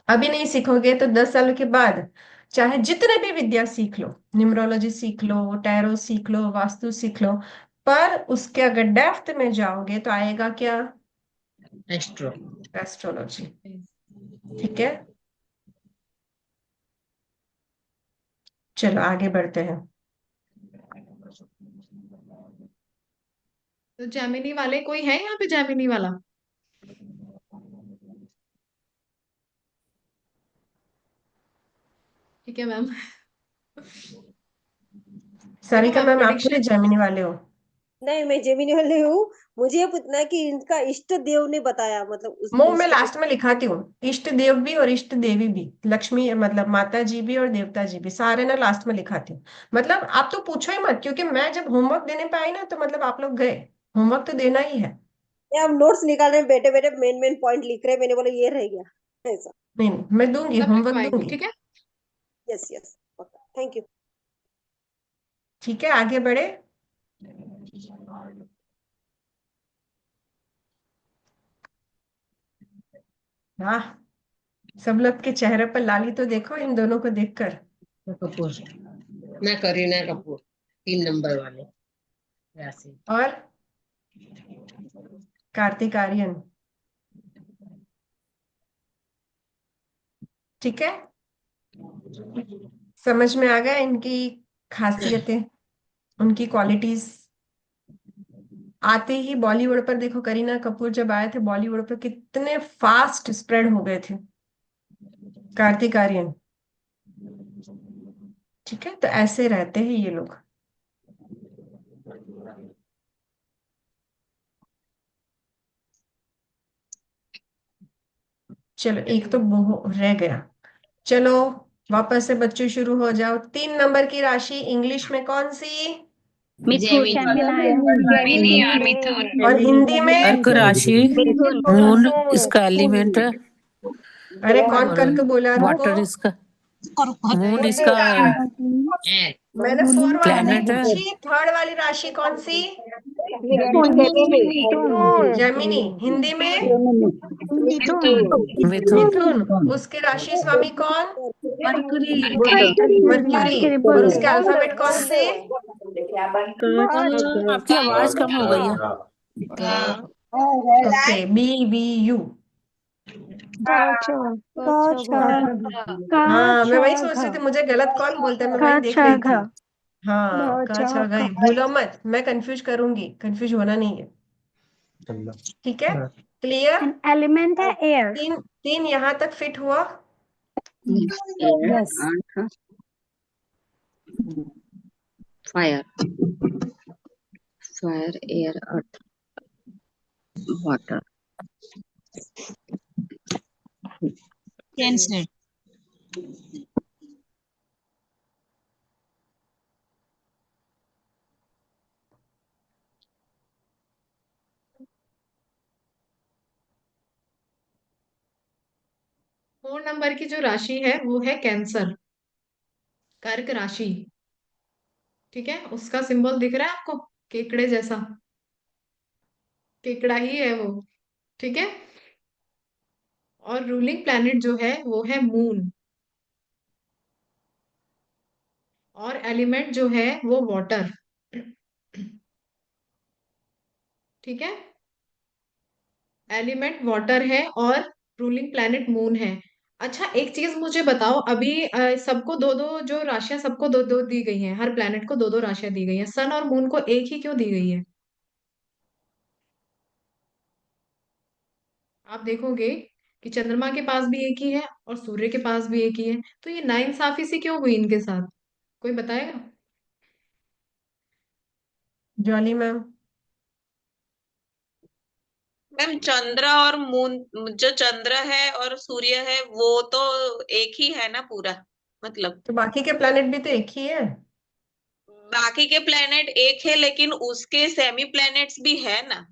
अभी नहीं सीखोगे तो 10 साल के बाद चाहे जितने भी विद्या सीख लो, न्यूमरोलॉजी सीख लो, टैरो सीख लो, वास्तु सीख लो, पर उसके अगर डेप्थ में जाओगे तो आएगा क्या, एस्ट्रो। एस्ट्रोलॉजी। ठीक है, चलो आगे बढ़ते हैं। तो जेमिनी वाले कोई है यहाँ पे, जेमिनी वाला? ठीक है मैम। देखो सारिका मैम, मैम, आप थोड़े प्रिडिक्शन। जेमिनी वाले हो। नहीं, मैं जेमिनी वाले हूँ। मुझे ये पूछना है कि इनका इष्ट देव ने बताया, मतलब मुंह में उसके लास्ट में लिखाती हूँ, इष्ट देव भी और इष्ट देवी भी, लक्ष्मी मतलब माता जी भी और देवता जी भी, सारे ना लास्ट में लिखाती हूँ। मतलब आप तो पूछो ही मत, क्योंकि मैं जब होमवर्क देने पे आई ना, तो मतलब आप लोग गए, होमवर्क तो देना ही है। ये हम नोट्स निकाल रहे हैं, बैठे बैठे मेन मेन पॉइंट लिख रहे हैं, मैंने बोला ये रह गया ऐसा। नहीं नहीं, मैं दूंगी, सब होमवर्क लिखवाएगी, दूंगी। ठीक है। Yes yes, thank you. ठीक है, आगे बढ़े। वाह, सब लोग के चेहरे पर लाली तो देखो इन दोनों को देखकर। कपूर, मैं करीना कपूर, 3 नंबर वाले राशि। और कार्तिक आर्यन। ठीक है, समझ में आ गया इनकी खासियतें, उनकी क्वालिटीज। आते ही बॉलीवुड पर देखो, करीना कपूर जब आए थे बॉलीवुड पर कितने फास्ट स्प्रेड हो गए थे कार्तिक आर्यन। ठीक है, तो ऐसे रहते हैं ये लोग। चलो एक तो रह गया। चलो वापस से बच्चों शुरू हो जाओ। 3 नंबर की राशि इंग्लिश में कौन सी, जेमिनी वाला। जेमिनी और मिथुन। और हिंदी में। अर्क राशि, मिथुन मून मिथुन। इसका एलिमेंट है, अरे कौन और करके बोला रुको। वाटर इसका, मून इसका एयर। मैंने 4 वाली नहीं प्लैनेट है। पूछी, 3rd वाली राशि कौन सी? मिथुन जेमिनी। हिंदी में मिथुन। मिथुन। उसके राशि स्वामी कौन? मर्क्यूरी। और उसके अल्फाबेट कौन से? आपकी आवाज कम हो गई है। Okay, BBU। हाँ, मैं वही सोच रही थी, मुझे गलत कौन बोलता है, मैं वही देख रही थी। हाँ, क छ ग। भूलो मत, मैं कंफ्यूज करूंगी, कंफ्यूज होना नहीं है। ठीक है, क्लियर? एलिमेंट है एयर। तीन तीन यहाँ तक फिट हुआ। यस। फायर, फायर, एयर, अर्थ, वाटर, कैंसर। 4 नंबर की जो राशि है वो है कैंसर, कर्क राशि। ठीक है, उसका सिंबल दिख रहा है आपको, केकड़े जैसा, केकड़ा ही है वो। ठीक है, और रूलिंग प्लैनेट जो है वो है मून, और एलिमेंट जो है वो वाटर। ठीक है, एलिमेंट वाटर है और रूलिंग प्लैनेट मून है। अच्छा, एक चीज मुझे बताओ, अभी सबको दो दो जो राशियां, सबको दो दो दी गई हैं, हर प्लैनेट को दो दो राशियां दी गई हैं, सन और मून को एक ही क्यों दी गई है? आप देखोगे कि चंद्रमा के पास भी एक ही है और सूर्य के पास भी एक ही है, तो ये नाइंसाफी सी क्यों हुई इनके साथ? कोई बताएगा? Jolly ma'am. मैम चंद्र और मून, जो चंद्र है और सूर्य है वो तो एक ही है ना पूरा, मतलब तो बाकी के प्लैनेट भी तो एक ही है। बाकी के प्लेनेट एक है लेकिन उसके सेमी प्लेनेट्स भी है ना।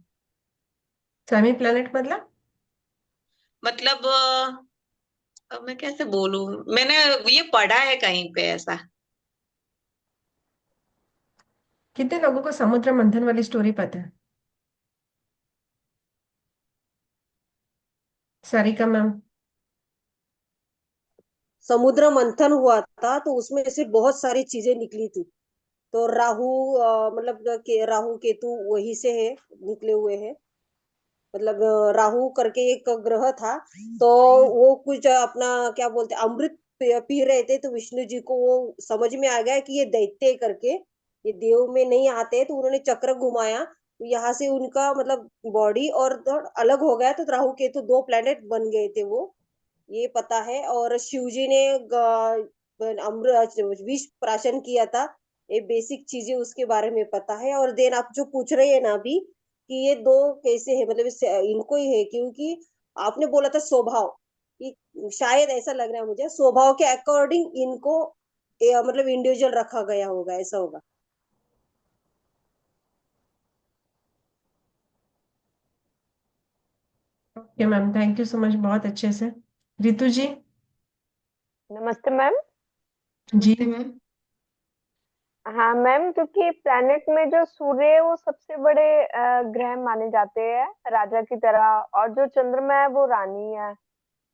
सेमी प्लैनेट मतलब? अब मैं कैसे बोलूं, मैंने ये पढ़ा है कहीं पे ऐसा। कितने लोगों को समुद्र मंथन वाली स्टोरी पता है? सारिका मैम। समुद्र मंथन हुआ था तो उसमें से बहुत सारी चीजें निकली थी। तो राहु मतलब राहु केतु वही से है, निकले हुए हैं। मतलब राहु करके एक ग्रह था, तो वो कुछ अपना क्या बोलते अमृत पी रहे थे, तो विष्णु जी को वो समझ में आ गया कि ये दैत्य करके, ये देव में नहीं आते, तो उन्होंने चक्र घुमाया, तो यहाँ से उनका मतलब बॉडी और अलग हो गया, तो राहु केतु दो प्लेनेट बन गए थे वो, ये पता है। और शिव जी ने अमृत विष प्राशन किया था, ये बेसिक चीजें उसके बारे में पता है। और देन आप जो पूछ रहे हैं ना अभी कि ये दो कैसे है, मतलब इनको ही है, क्योंकि आपने बोला था स्वभाव, कि शायद ऐसा लग रहा है मुझे, स्वभाव के अकॉर्डिंग इनको मतलब इंडिविजुअल रखा गया होगा, ऐसा होगा। Okay ma'am, thank you so much, बहुत अच्छे से। रितु जी। नमस्ते मैम। जी नमस्ते मैम। हाँ मैम, क्योंकि प्लैनेट में जो सूर्य है वो सबसे बड़े ग्रह माने जाते हैं राजा की तरह, और जो चंद्रमा है वो रानी है,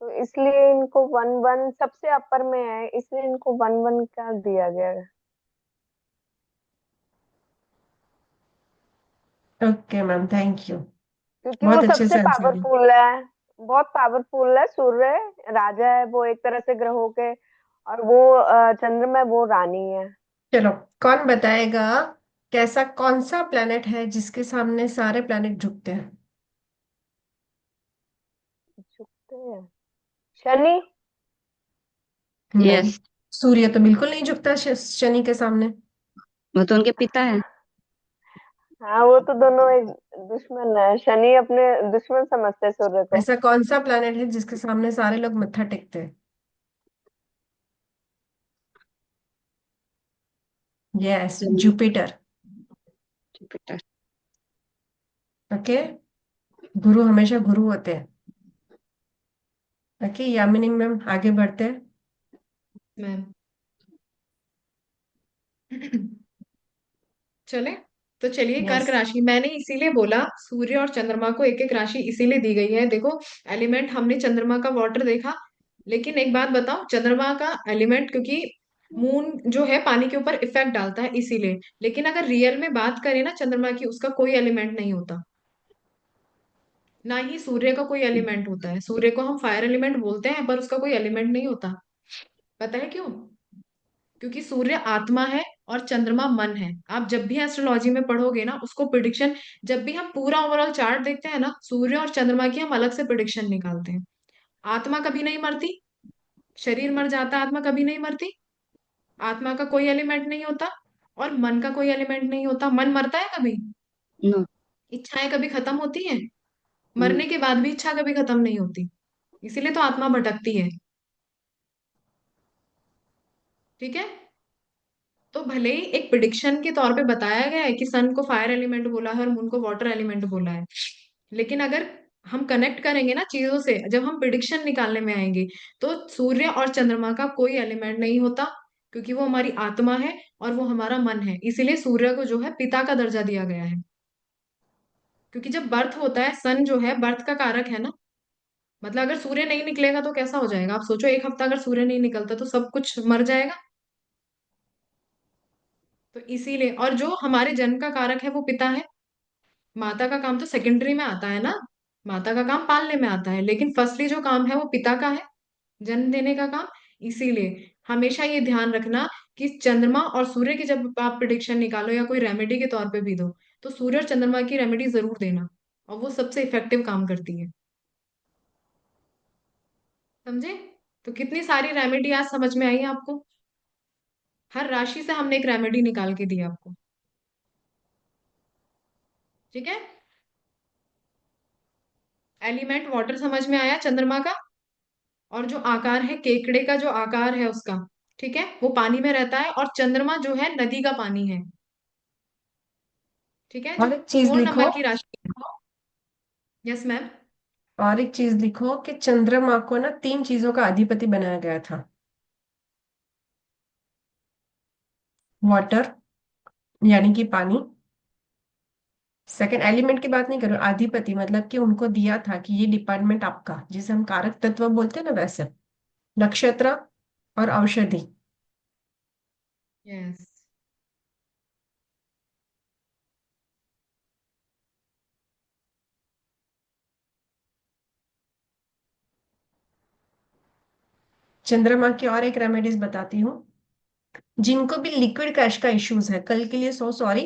तो इसलिए इनको वन वन सबसे अपर में है, इसलिए इनको वन वन का दिया गया है। ओके मैम, थैंक यू, क्योंकि वो बहुत अच्छे सबसे से आंसर दिया। पावरफुल है, बहुत पावरफुल है सूर्य, राजा है वो एक तरह से ग्रहों के, और वो चंद्रमा है वो रानी है। चलो, कौन बताएगा कैसा कौन सा प्लेनेट है जिसके सामने सारे प्लेनेट झुकते हैं? झुकते हैं, शनि। नहीं, यस, सूर्य तो बिल्कुल नहीं झुकता शनि के सामने। वो तो उनके पिता है। हाँ वो तो दोनों एक दुश्मन है, शनि अपने दुश्मन समझते हैं सूर्य को। ऐसा कौन सा प्लेनेट है जिसके सामने सारे लोग मत्था टेकते हैं? Yes, Jupiter. जुपिटर। ओके, गुरु हमेशा गुरु होते हैं। ओके यामिनी मैम, आगे बढ़ते हैं। मैम चले, तो चलिए कर्क यस। राशि मैंने इसीलिए बोला, सूर्य और चंद्रमा को एक एक राशि इसीलिए दी गई है। देखो एलिमेंट हमने चंद्रमा का वाटर देखा, लेकिन एक बात बताओ, चंद्रमा का एलिमेंट, क्योंकि मून जो है पानी के ऊपर इफेक्ट डालता है इसीलिए, लेकिन अगर रियल में बात करें ना चंद्रमा की, उसका कोई एलिमेंट नहीं होता, ना ही सूर्य का कोई एलिमेंट होता है। सूर्य को हम फायर एलिमेंट बोलते हैं, पर उसका कोई एलिमेंट नहीं होता। पता है क्यों? क्योंकि सूर्य आत्मा है और चंद्रमा मन है। आप जब भी एस्ट्रोलॉजी में पढ़ोगे ना उसको प्रिडिक्शन, जब भी हम पूरा ओवरऑल चार्ट देखते हैं ना, सूर्य और चंद्रमा की हम अलग से प्रिडिक्शन निकालते हैं। आत्मा कभी नहीं मरती, शरीर मर जाता है, आत्मा कभी नहीं मरती। आत्मा का कोई एलिमेंट नहीं होता और मन का कोई एलिमेंट नहीं होता। मन मरता है कभी? नो। इच्छाएं कभी खत्म होती हैं? हम्म। मरने के बाद भी इच्छा कभी खत्म नहीं होती, इसीलिए तो आत्मा भटकती है। ठीक है, तो भले ही एक प्रिडिक्शन के तौर पे बताया गया है कि सन को फायर एलिमेंट बोला है और मून को वाटर एलिमेंट बोला है, लेकिन अगर हम कनेक्ट करेंगे ना चीजों से, जब हम प्रिडिक्शन निकालने में आएंगे, तो सूर्य और चंद्रमा का कोई एलिमेंट नहीं होता, क्योंकि वो हमारी आत्मा है और वो हमारा मन है। इसीलिए सूर्य को जो है पिता का दर्जा दिया गया है, क्योंकि जब बर्थ होता है, सन जो है बर्थ का कारक है ना। मतलब अगर सूर्य नहीं निकलेगा तो कैसा हो जाएगा? आप सोचो, एक हफ्ता अगर सूर्य नहीं निकलता तो सब कुछ मर जाएगा। तो इसीलिए, और जो हमारे जन्म का कारक है वो पिता है। माता का काम तो सेकेंडरी में आता है ना, माता का काम पालने में आता है, लेकिन फर्स्टली जो काम है वो पिता का है, जन्म देने का काम। इसीलिए हमेशा ये ध्यान रखना कि चंद्रमा और सूर्य की जब आप प्रिडिक्शन निकालो या कोई रेमेडी के तौर पे भी दो, तो सूर्य और चंद्रमा की रेमेडी जरूर देना, और वो सबसे इफेक्टिव काम करती है। समझे? तो कितनी सारी रेमेडी आज समझ में आई आपको? हर राशि से हमने एक रेमेडी निकाल के दी आपको। ठीक है, एलिमेंट वाटर समझ में आया चंद्रमा का, और जो आकार है केकड़े का, जो आकार है उसका, ठीक है, वो पानी में रहता है, और चंद्रमा जो है नदी का पानी है। ठीक है, जो और एक चीज 4 नंबर लिखो, की राशि है। Yes ma'am. और एक चीज लिखो कि चंद्रमा को ना 3 चीजों का अधिपति बनाया गया था। वाटर, यानी कि पानी। सेकंड, एलिमेंट की बात नहीं करो, अधिपति मतलब कि उनको दिया था कि ये डिपार्टमेंट आपका, जिसे हम कारक तत्व बोलते हैं ना, वैसे नक्षत्र और औषधि। यस। चंद्रमा की और एक रेमेडीज बताती हूँ। जिनको भी लिक्विड कैश का इश्यूज है, कल के लिए सो सॉरी,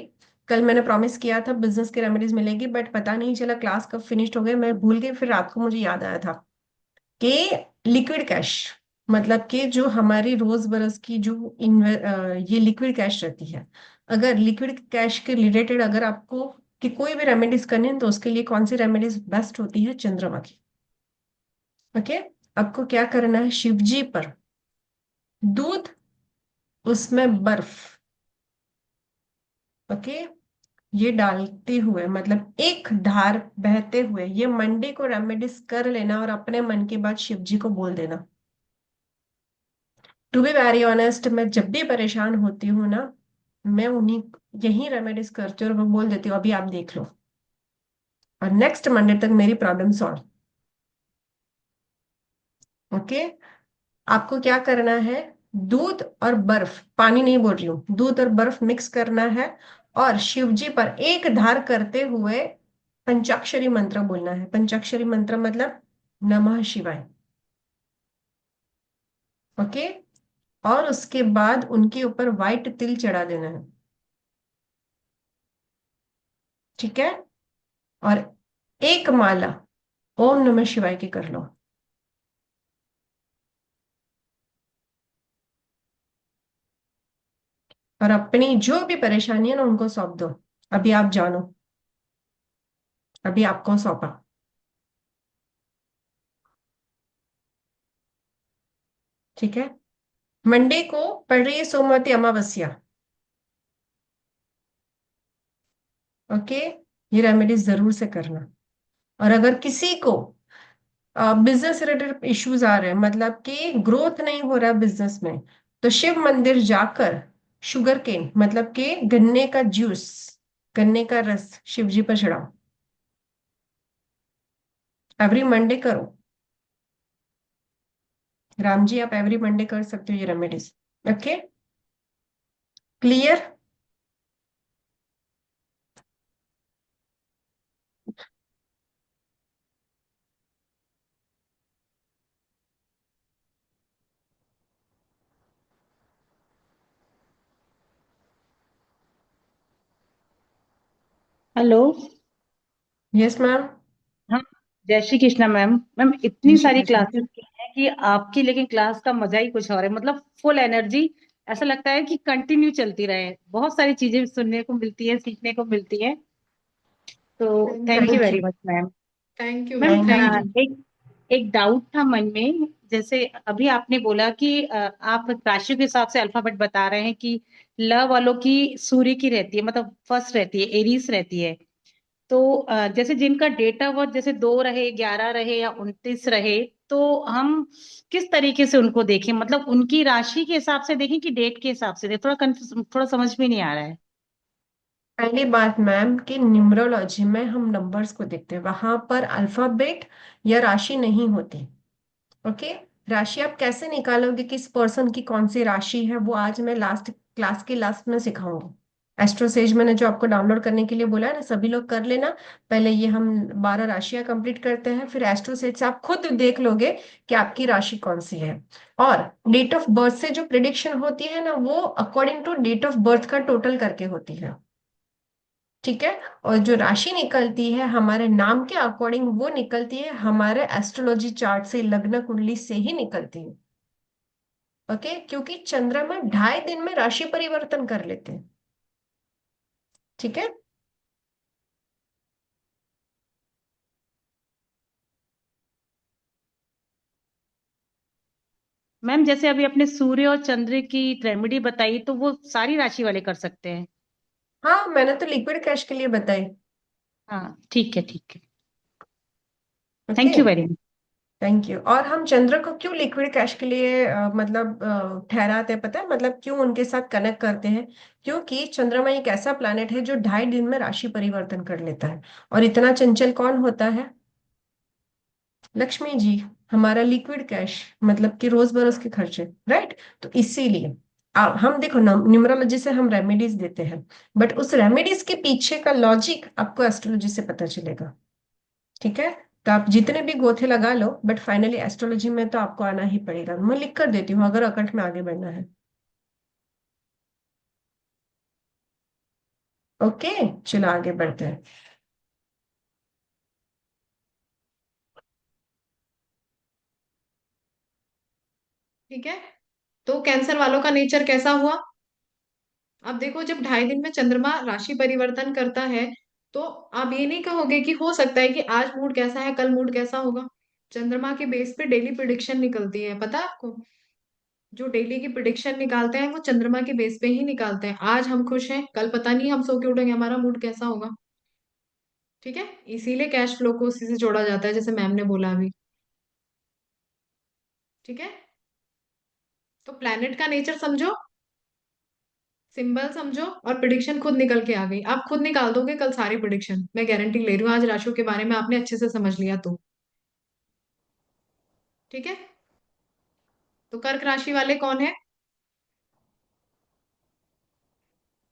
कल मैंने प्रॉमिस किया था बिजनेस की रेमेडीज मिलेगी, बट पता नहीं चला क्लास कब फिनिश्ड हो गई, मैं भूल गई, फिर रात को मुझे याद आया था कि लिक्विड कैश मतलब कि जो हमारी रोज बरस की जो ये लिक्विड कैश रहती है, अगर लिक्विड कैश के रिलेटेड अगर आपको कि कोई भी रेमेडीज करनी है, तो उसके लिए कौन सी रेमेडीज बेस्ट होती है? चंद्रमा की। ओके, आपको क्या करना है? शिव जी पर दूध, उसमें बर्फ, ओके, ये डालते हुए, मतलब एक धार बहते हुए, ये मंडे को रेमेडीज कर लेना और अपने मन की बात शिव जी को बोल देना। टू बी वेरी ऑनेस्ट, मैं जब भी परेशान होती हूँ ना, मैं उन्हीं यही रेमेडीज करती हूँ और मैं बोल देती हूँ अभी आप देख लो, और नेक्स्ट मंडे तक मेरी प्रॉब्लम सॉल्व। ओके, आपको क्या करना है? दूध और बर्फ, पानी नहीं बोल रही हूँ, दूध और बर्फ मिक्स करना है, और शिव जी पर एक धार करते हुए पंचाक्षरी मंत्र बोलना है। पंचाक्षरी मंत्र मतलब नमः शिवाय। ओके, और उसके बाद उनके ऊपर व्हाइट तिल चढ़ा देना है। ठीक है, और एक माला ओम नमः शिवाय की कर लो। और अपनी जो भी परेशानी है ना उनको सौंप दो। अभी आप जानो, अभी आपको सौंपा। ठीक है, मंडे को पड़ रही है सोमवती अमावस्या। ओके, ये रेमेडीज जरूर से करना। और अगर किसी को बिजनेस रिलेटेड इश्यूज आ रहे हैं, मतलब कि ग्रोथ नहीं हो रहा बिजनेस में, तो शिव मंदिर जाकर शुगर केन मतलब के गन्ने का जूस, गन्ने का रस शिव जी पर चढ़ाओ। एवरी मंडे करो। राम जी आप एवरी मंडे कर सकते हो ये remedies. Okay clear. Hello. Yes ma'am. हाँ, जय श्री कृष्णा मैम। मैम जय इतनी श्री सारी कृष्ण। क्लासेस की हैं कि आपकी लेकिन क्लास का मजा ही कुछ और है, मतलब फुल एनर्जी। ऐसा लगता है कि कंटिन्यू चलती रहे, बहुत सारी चीजें सुनने को मिलती है, सीखने को मिलती है। तो thank thank you, you thank very you. Much ma'am. Thank you ma'am ma'am, thank thank you. You. एक एक डाउट था मन में। जैसे अभी आपने बोला कि आप राशियों के हिसाब से अल्फाबेट बता रहे हैं कि ल वालों की सूर्य की रहती है, मतलब फर्स्ट रहती है, एरीज रहती है। तो जैसे जिनका डेट ऑफ बर्थ जैसे 2 रहे, 11 रहे या 29 रहे, तो हम किस तरीके से उनको देखें, मतलब उनकी राशि के हिसाब से देखें कि डेट के हिसाब से देखें? थोड़ा समझ में नहीं आ रहा है। पहली बात मैम कि न्यूमरोलॉजी में हम नंबर्स को देखते हैं, वहां पर अल्फाबेट या राशि नहीं होती। ओके। राशि आप कैसे निकालोगे किस पर्सन की कौन सी राशि है, वो आज मैं लास्ट क्लास के लास्ट में सिखाऊंगी। एस्ट्रोसेज मैंने जो आपको डाउनलोड करने के लिए बोला है ना, सभी लोग कर लेना। पहले ये हम 12 राशियां कंप्लीट करते हैं, फिर एस्ट्रोसेज से आप खुद देख लोगे कि आपकी राशि कौन सी है। और डेट ऑफ बर्थ से जो प्रिडिक्शन होती है ना, वो according to date of birth का टोटल करके होती है। ठीक है। और जो राशि निकलती है हमारे नाम के अकॉर्डिंग, वो निकलती है हमारे एस्ट्रोलॉजी चार्ट से, लग्न कुंडली से ही निकलती है। ओके, क्योंकि चंद्रमा 2.5 दिन में राशि परिवर्तन कर लेते हैं। ठीक है। मैम जैसे अभी अपने सूर्य और चंद्र की रेमेडी बताई, तो वो सारी राशि वाले कर सकते हैं? हाँ मैंने तो लिक्विड कैश के लिए बताई। हाँ ठीक है, ठीक है। Okay. Thank you very much. Thank you. और हम चंद्र को क्यों लिक्विड कैश के लिए मतलब ठहराते हैं, पता है मतलब क्यों उनके साथ कनेक्ट करते हैं? क्योंकि चंद्रमा एक ऐसा प्लैनेट है जो 2.5 दिन में राशि परिवर्तन कर लेता है। और इतना चंचल कौन होता है? लक्ष्मी जी। हमारा लिक्विड कैश मतलब कि रोज बरोज के खर्चे, राइट। तो इसीलिए हम देखो न्यूमरोलॉजी से हम रेमेडीज देते हैं, बट उस रेमेडीज के पीछे का लॉजिक आपको एस्ट्रोलॉजी से पता चलेगा। ठीक है। तो आप जितने भी गोथे लगा लो, बट फाइनली एस्ट्रोलॉजी में तो आपको आना ही पड़ेगा। मैं लिख कर देती हूँ अगर अकल्ट में आगे बढ़ना है। ओके चलो आगे बढ़ते हैं। ठीक है, तो कैंसर वालों का नेचर कैसा हुआ? अब देखो, जब 2.5 दिन में चंद्रमा राशि परिवर्तन करता है, तो आप ये नहीं कहोगे कि हो सकता है कि आज मूड कैसा है, कल मूड कैसा होगा। चंद्रमा के बेस पे डेली प्रिडिक्शन निकलती है, पता है आपको? जो डेली की प्रिडिक्शन निकालते हैं वो चंद्रमा के बेस पे ही निकालते हैं। आज हम खुश हैं, कल पता नहीं हम सो के उठेंगे हमारा मूड कैसा होगा। ठीक है, इसीलिए कैश फ्लो को उसी से जोड़ा जाता है, जैसे मैम ने बोला अभी। ठीक है, तो प्लैनेट का नेचर समझो, सिंबल समझो, और प्रिडिक्शन खुद निकल के आ गई। आप खुद निकाल दोगे कल सारी प्रिडिक्शन, मैं गारंटी ले रही हूँ, आज राशियों के बारे में आपने अच्छे से समझ लिया तो। ठीक है, तो कर्क राशि वाले कौन है?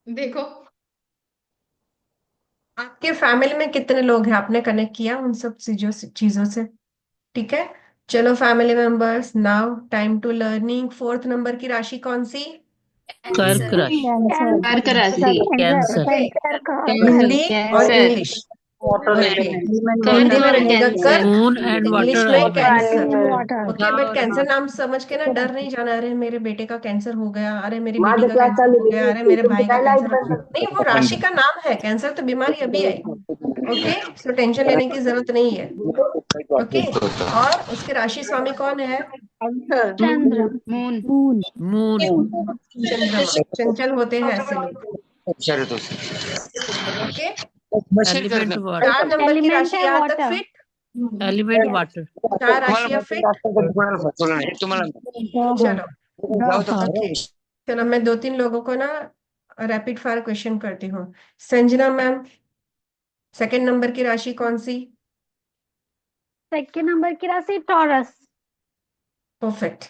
देखो, आपके फैमिली में कितने लोग हैं, आपने कनेक्ट किया उन सब चीजों से? ठीक है। चलो family members, now time to learning. 4th number की राशि कौन सी? कर्क राशि। कैंसर। कर्क राशि। कैंसर। ओके। कैंसर। हिंदी और cancer. English. Water okay. Element. Hindi में वाटर रहेगा कैंसर। कर्क, मून एंड इंग्लिश वाटर में element. Cancer. Water. Okay, but cancer नाम समझ के ना डर नहीं जाना, अरे मेरे बेटे का कैंसर हो गया, अरे मेरी बेटी माझं का क्लास कैंसर चालू हो गया, अरे मेरे भाई का लाईट कैंसर हो। बंद नहीं, वो राशि का नाम है, कैंसर तो बीमारी अभी आई। ओके, सो टेंशन लेने की जरूरत नहीं है। ओके। और उसके राशि स्वामी कौन है? चंद्र। मून। मून। चंद्रमा। चंचल होते हैं ऐसे लोग। ओके। Element water. 4 नंबर की एलिमेंट राशि है यहाँ तक वाटर। फिट? Element water. 4 राशियां फिट? चलो। ओके। चलो मैं 2-3 लोगों को ना रैपिड फायर क्वेश्चन करती हूँ। संजना मैम, सेकंड नंबर की राशि कौन सी? सेकंड नंबर की राशि टॉरस। परफेक्ट।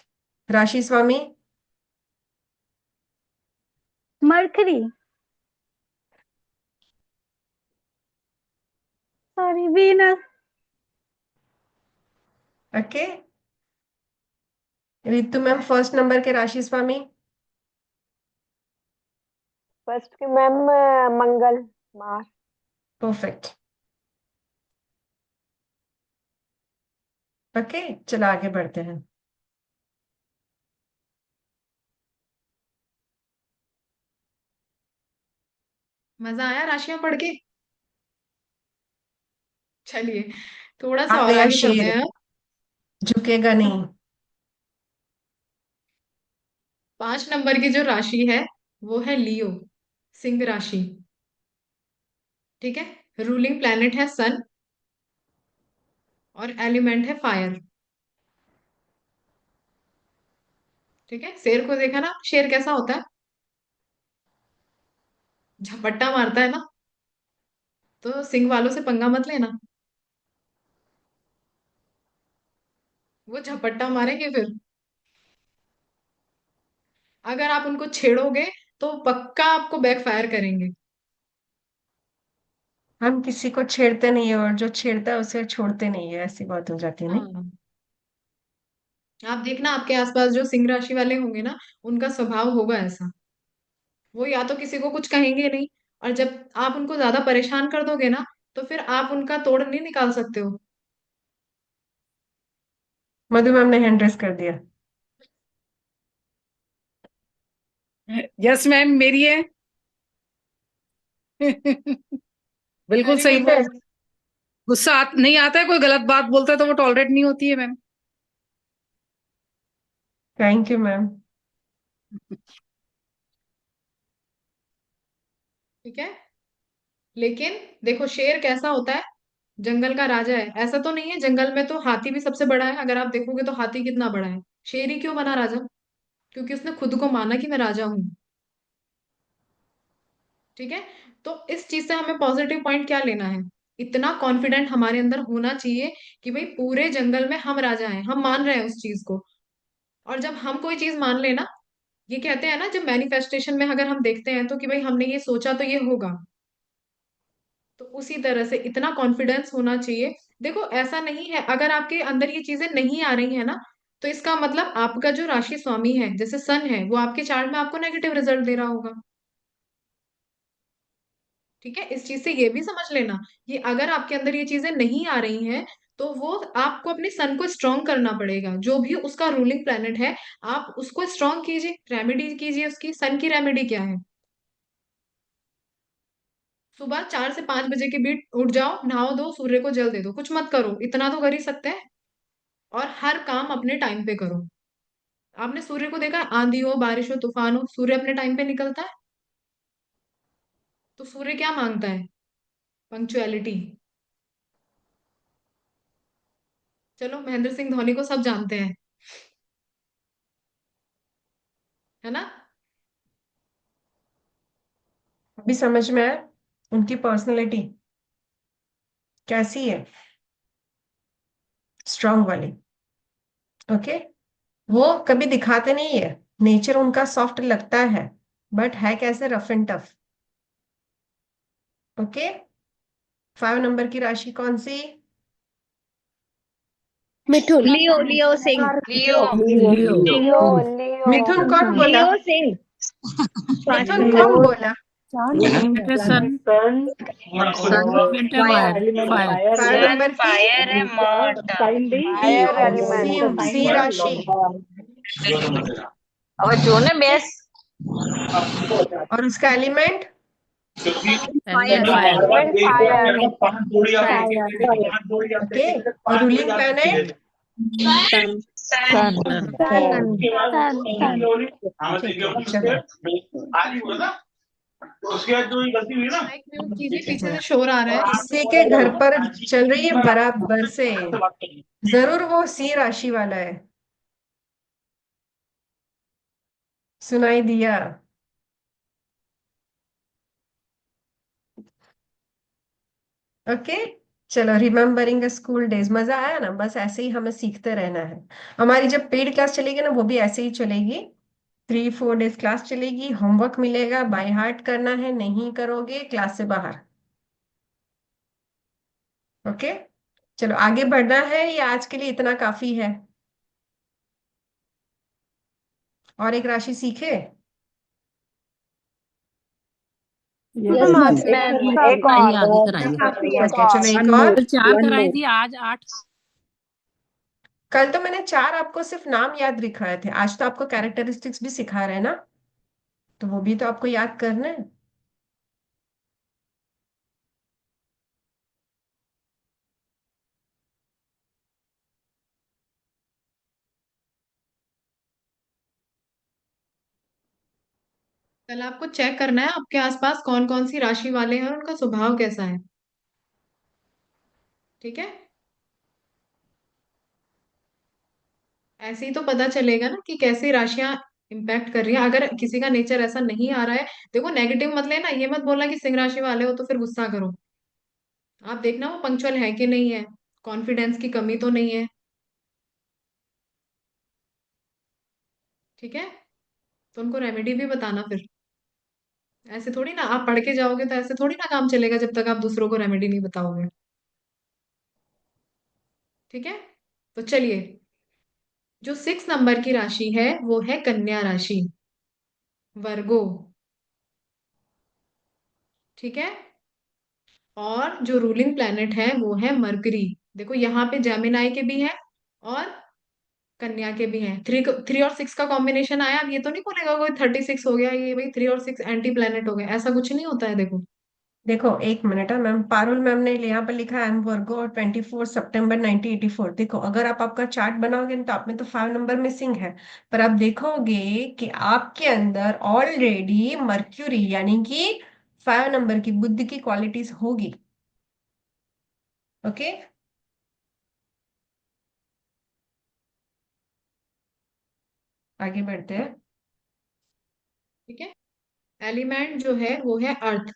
राशि स्वामी? Mercury, sorry Venus. Okay. Ritu ma'am, first number के राशि स्वामी? फर्स्ट के मैम मंगल, मार्स। परफेक्ट। ओके, चलो आगे बढ़ते हैं। मजा आया राशियां पढ़ के? चलिए थोड़ा सा आ और गया आगे चलते शेर, हैं। झुकेगा नहीं। 5 नंबर की जो राशि है वो है लियो, सिंह राशि। ठीक है, रूलिंग प्लैनेट है सन और एलिमेंट है फायर। ठीक है, शेर को देखा ना, शेर कैसा होता है? झपट्टा मारता है ना। तो सिंह वालों से पंगा मत लेना, वो झपट्टा मारेंगे फिर। अगर आप उनको छेड़ोगे तो पक्का आपको बैकफायर करेंगे। हम किसी को छेड़ते नहीं है, और जो छेड़ता है उसे छोड़ते नहीं है, ऐसी बात हो जाती है नहीं? हाँ, आप देखना आपके आसपास जो सिंह राशि वाले होंगे ना, उनका स्वभाव होगा ऐसा। वो या तो किसी को कुछ कहेंगे नहीं, और जब आप उनको ज्यादा परेशान कर दोगे ना, तो फिर आप उनका तोड़ नहीं निकाल सकते हो। मधु मैम ने हैंड रेस कर दिया। यस मैम, मेरी है। बिल्कुल वेरी सही गुड है। मैम। गुस्सा नहीं आता है, कोई गलत बात बोलता है तो वो टॉलरेट नहीं होती है मैम। Thank you ma'am. ठीक है, लेकिन देखो शेर कैसा होता है, जंगल का राजा है। ऐसा तो नहीं है, जंगल में तो हाथी भी सबसे बड़ा है। अगर आप देखोगे तो हाथी कितना बड़ा है, शेर ही क्यों बना राजा? क्योंकि उसने खुद को माना कि मैं राजा हूं। ठीक है, तो इस चीज से हमें पॉजिटिव पॉइंट क्या लेना है? इतना कॉन्फिडेंट हमारे अंदर होना चाहिए कि भाई पूरे जंगल में हम राजा हैं, हम मान रहे हैं उस चीज को। और जब हम कोई चीज मान लेना, ये कहते हैं ना, जब मैनिफेस्टेशन में अगर हम देखते हैं तो कि भाई हमने ये सोचा तो ये होगा। तो उसी तरह से इतना कॉन्फिडेंस होना चाहिए। देखो ऐसा नहीं है, अगर आपके अंदर ये चीजें नहीं आ रही है ना, तो इसका मतलब आपका जो राशि स्वामी है, जैसे सन है, वो आपके चार्ट में आपको नेगेटिव रिजल्ट दे रहा होगा। ठीक है, इस चीज से ये भी समझ लेना कि अगर आपके अंदर ये चीजें नहीं आ रही हैं, तो वो आपको अपने सन को स्ट्रॉन्ग करना पड़ेगा। जो भी उसका रूलिंग प्लेनेट है, आप उसको स्ट्रॉन्ग कीजिए, रेमेडी कीजिए। उसकी सन की रेमेडी क्या है? सुबह 4 से 5 बजे के बीच उठ जाओ, नहाओ दो, सूर्य को जल दे दो, कुछ मत करो, इतना तो कर ही सकते हैं। और हर काम अपने टाइम पे करो। आपने सूर्य को देखा, आंधी हो, बारिश हो, तूफान हो, सूर्य अपने टाइम पे निकलता है। तो सूर्य क्या मांगता है? पंक्चुअलिटी। चलो महेंद्र सिंह धोनी को सब जानते हैं, है ना? अभी समझ में आया उनकी पर्सनैलिटी कैसी है, स्ट्रांग वाली। ओके। वो कभी दिखाते नहीं है, नेचर उनका सॉफ्ट लगता है, बट है कैसे, rough and tough. Okay. 5 number की राशि कौन सी? मिथुन। लियो, लियो सिंह। लियो। लियो। लियो, लियो। मिथुन कौन बोला? लियो सिंह। मिथुन कौन बोला? एलिमेंट है सन, सन एलिमेंट है फायर। 5 नंबर की फायर है, मर्द। Fire element. सी राशि। और जो ने बेस और उसका element? Element fire. Element fire. Okay. और रूलिंग प्लैनेट? सन। माइक म्यूट कीजिए, पीछे से शोर आ रहा है। किसी के घर पर चल रही है बराबर से, जरूर वो सी राशि वाला है। सुनाई दिया। ओके। चलो, रिमेम्बरिंग स्कूल डेज, मजा आया ना? बस ऐसे ही हमें सीखते रहना है। हमारी जब पेड क्लास चलेगी ना, वो भी ऐसे ही चलेगी। 3-4 डेज क्लास चलेगी, होमवर्क मिलेगा, बाय हार्ट करना है, नहीं करोगे क्लास से बाहर। ओके। चलो, आगे बढ़ना है या आज के लिए इतना काफी है? और एक राशि सीखे? यस हाँ मैम, एक मैम, और एक कराइए, और आगे और कराइए। ओके, एक चलो और। एक वन और। मोर, कल 4 वन कराई मोर। थी, आज 8। कल तो मैंने 4 आपको सिर्फ नाम याद दिखाए थे, आज तो आपको कैरेक्टरिस्टिक्स भी सिखा रहे हैं ना, तो वो भी तो आपको याद करना है। कल आपको चेक करना है आपके आसपास कौन कौन सी राशि वाले हैं और उनका स्वभाव कैसा है। ठीक है। ऐसे ही तो पता चलेगा ना कि कैसी राशियां इम्पैक्ट कर रही हैं। अगर किसी का नेचर ऐसा नहीं आ रहा है, देखो नेगेटिव मत लेना, ये मत बोलना कि सिंह राशि वाले हो तो फिर गुस्सा करो। आप देखना वो पंक्चुअल है कि नहीं है, कॉन्फिडेंस की कमी तो नहीं है। ठीक है। तो उनको रेमेडी भी बताना फिर। ऐसे थोड़ी ना आप पढ़ के जाओगे तो ऐसे थोड़ी ना काम चलेगा जब तक आप दूसरों को रेमेडी नहीं बताओगे। ठीक है। तो चलिए, जो 6 नंबर की राशि है वो है कन्या राशि, वर्गो। ठीक है। और जो रूलिंग प्लैनेट है वो है मरकरी। देखो यहाँ पे जेमिनाई के भी हैं और कन्या के भी हैं। 3 और 6 का कॉम्बिनेशन आया। अब ये तो नहीं बोलेगा कोई 36 हो गया, ये भाई 3 और 6 एंटी प्लैनेट हो गए, ऐसा कुछ नहीं होता है देखो। देखो, एक मिनट है मैम, पारुल मैम ने यहाँ पर लिखा है एम वर्गो और 24 सितंबर 1984। देखो, अगर आप आपका चार्ट बनाओगे तो आप में तो 5 नंबर मिसिंग है। पर आप देखोगे कि आपके अंदर ऑलरेडी मर्क्यूरी यानी कि 5 नंबर की बुद्धि की क्वालिटीज होगी। ओके। आगे बढ़ते हैं। ठीक है। एलिमेंट जो है वो है अर्थ।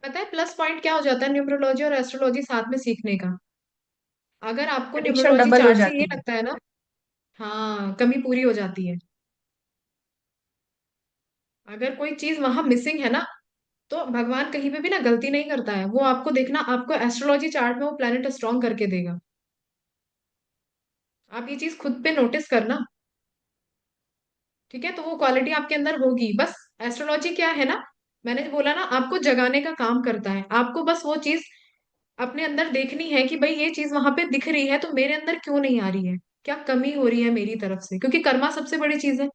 पता है प्लस पॉइंट क्या हो जाता है न्यूमरोलॉजी और एस्ट्रोलॉजी साथ में सीखने का? अगर आपको प्रेडिक्शन न्यूमरोलॉजी डबल हो चार्ट से ये जाती है। लगता है ना, हाँ, कमी पूरी हो जाती है। अगर कोई चीज वहां मिसिंग है ना, तो भगवान कहीं पे भी ना गलती नहीं करता है, वो आपको देखना, आपको एस्ट्रोलॉजी चार्ट में वो प्लेनेट स्ट्रॉन्ग करके देगा। आप ये चीज खुद पे नोटिस करना। ठीक है। तो वो क्वालिटी आपके अंदर होगी बस। एस्ट्रोलॉजी क्या है ना, मैंने जो बोला ना, आपको जगाने का काम करता है। आपको बस वो चीज अपने अंदर देखनी है कि भाई ये चीज वहां पे दिख रही है तो मेरे अंदर क्यों नहीं आ रही है, क्या कमी हो रही है मेरी तरफ से, क्योंकि कर्मा सबसे बड़ी चीज है।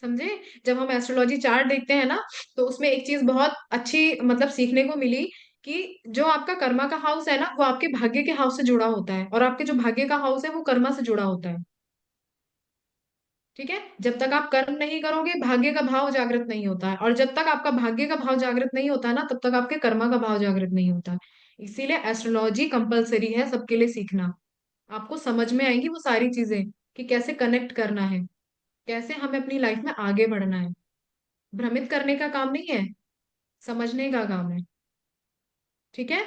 समझे? जब हम एस्ट्रोलॉजी चार्ट देखते हैं ना, तो उसमें एक चीज बहुत अच्छी मतलब सीखने को मिली कि जो आपका कर्मा का हाउस है ना, वो आपके भाग्य के हाउस से जुड़ा होता है, और आपके जो भाग्य का हाउस है वो कर्मा से जुड़ा होता है। ठीक है। जब तक आप कर्म नहीं करोगे भाग्य का भाव जागृत नहीं होता है, और जब तक आपका भाग्य का भाव जागृत नहीं होता है ना, तब तक आपके कर्मा का भाव जागृत नहीं होता है। इसीलिए एस्ट्रोलॉजी कंपलसरी है सबके लिए सीखना। आपको समझ में आएंगी वो सारी चीजें कि कैसे कनेक्ट करना है, कैसे हमें अपनी लाइफ में आगे बढ़ना है। भ्रमित करने का काम नहीं है, समझने का काम है। ठीक है।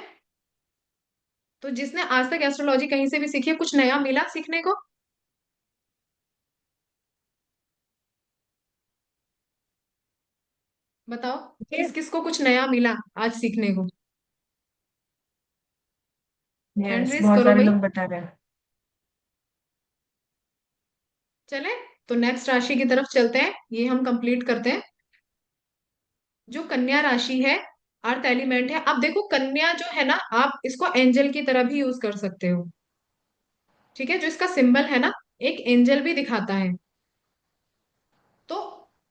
तो जिसने आज तक एस्ट्रोलॉजी कहीं से भी सीखी है, कुछ नया मिला सीखने को? बताओ, ठीक है। किस किस को कुछ नया मिला आज सीखने को? हैंड यस, रेस बहुत करो सारे भाई। लोग बता रहे हैं। चले, तो नेक्स्ट राशि की तरफ चलते हैं, ये हम कंप्लीट करते हैं। जो कन्या राशि है, अर्थ एलिमेंट है। अब देखो कन्या जो है ना, आप इसको एंजल की तरह भी यूज कर सकते हो। ठीक है। जो इसका सिंबल है ना, एक एंजल भी दिखाता है। तो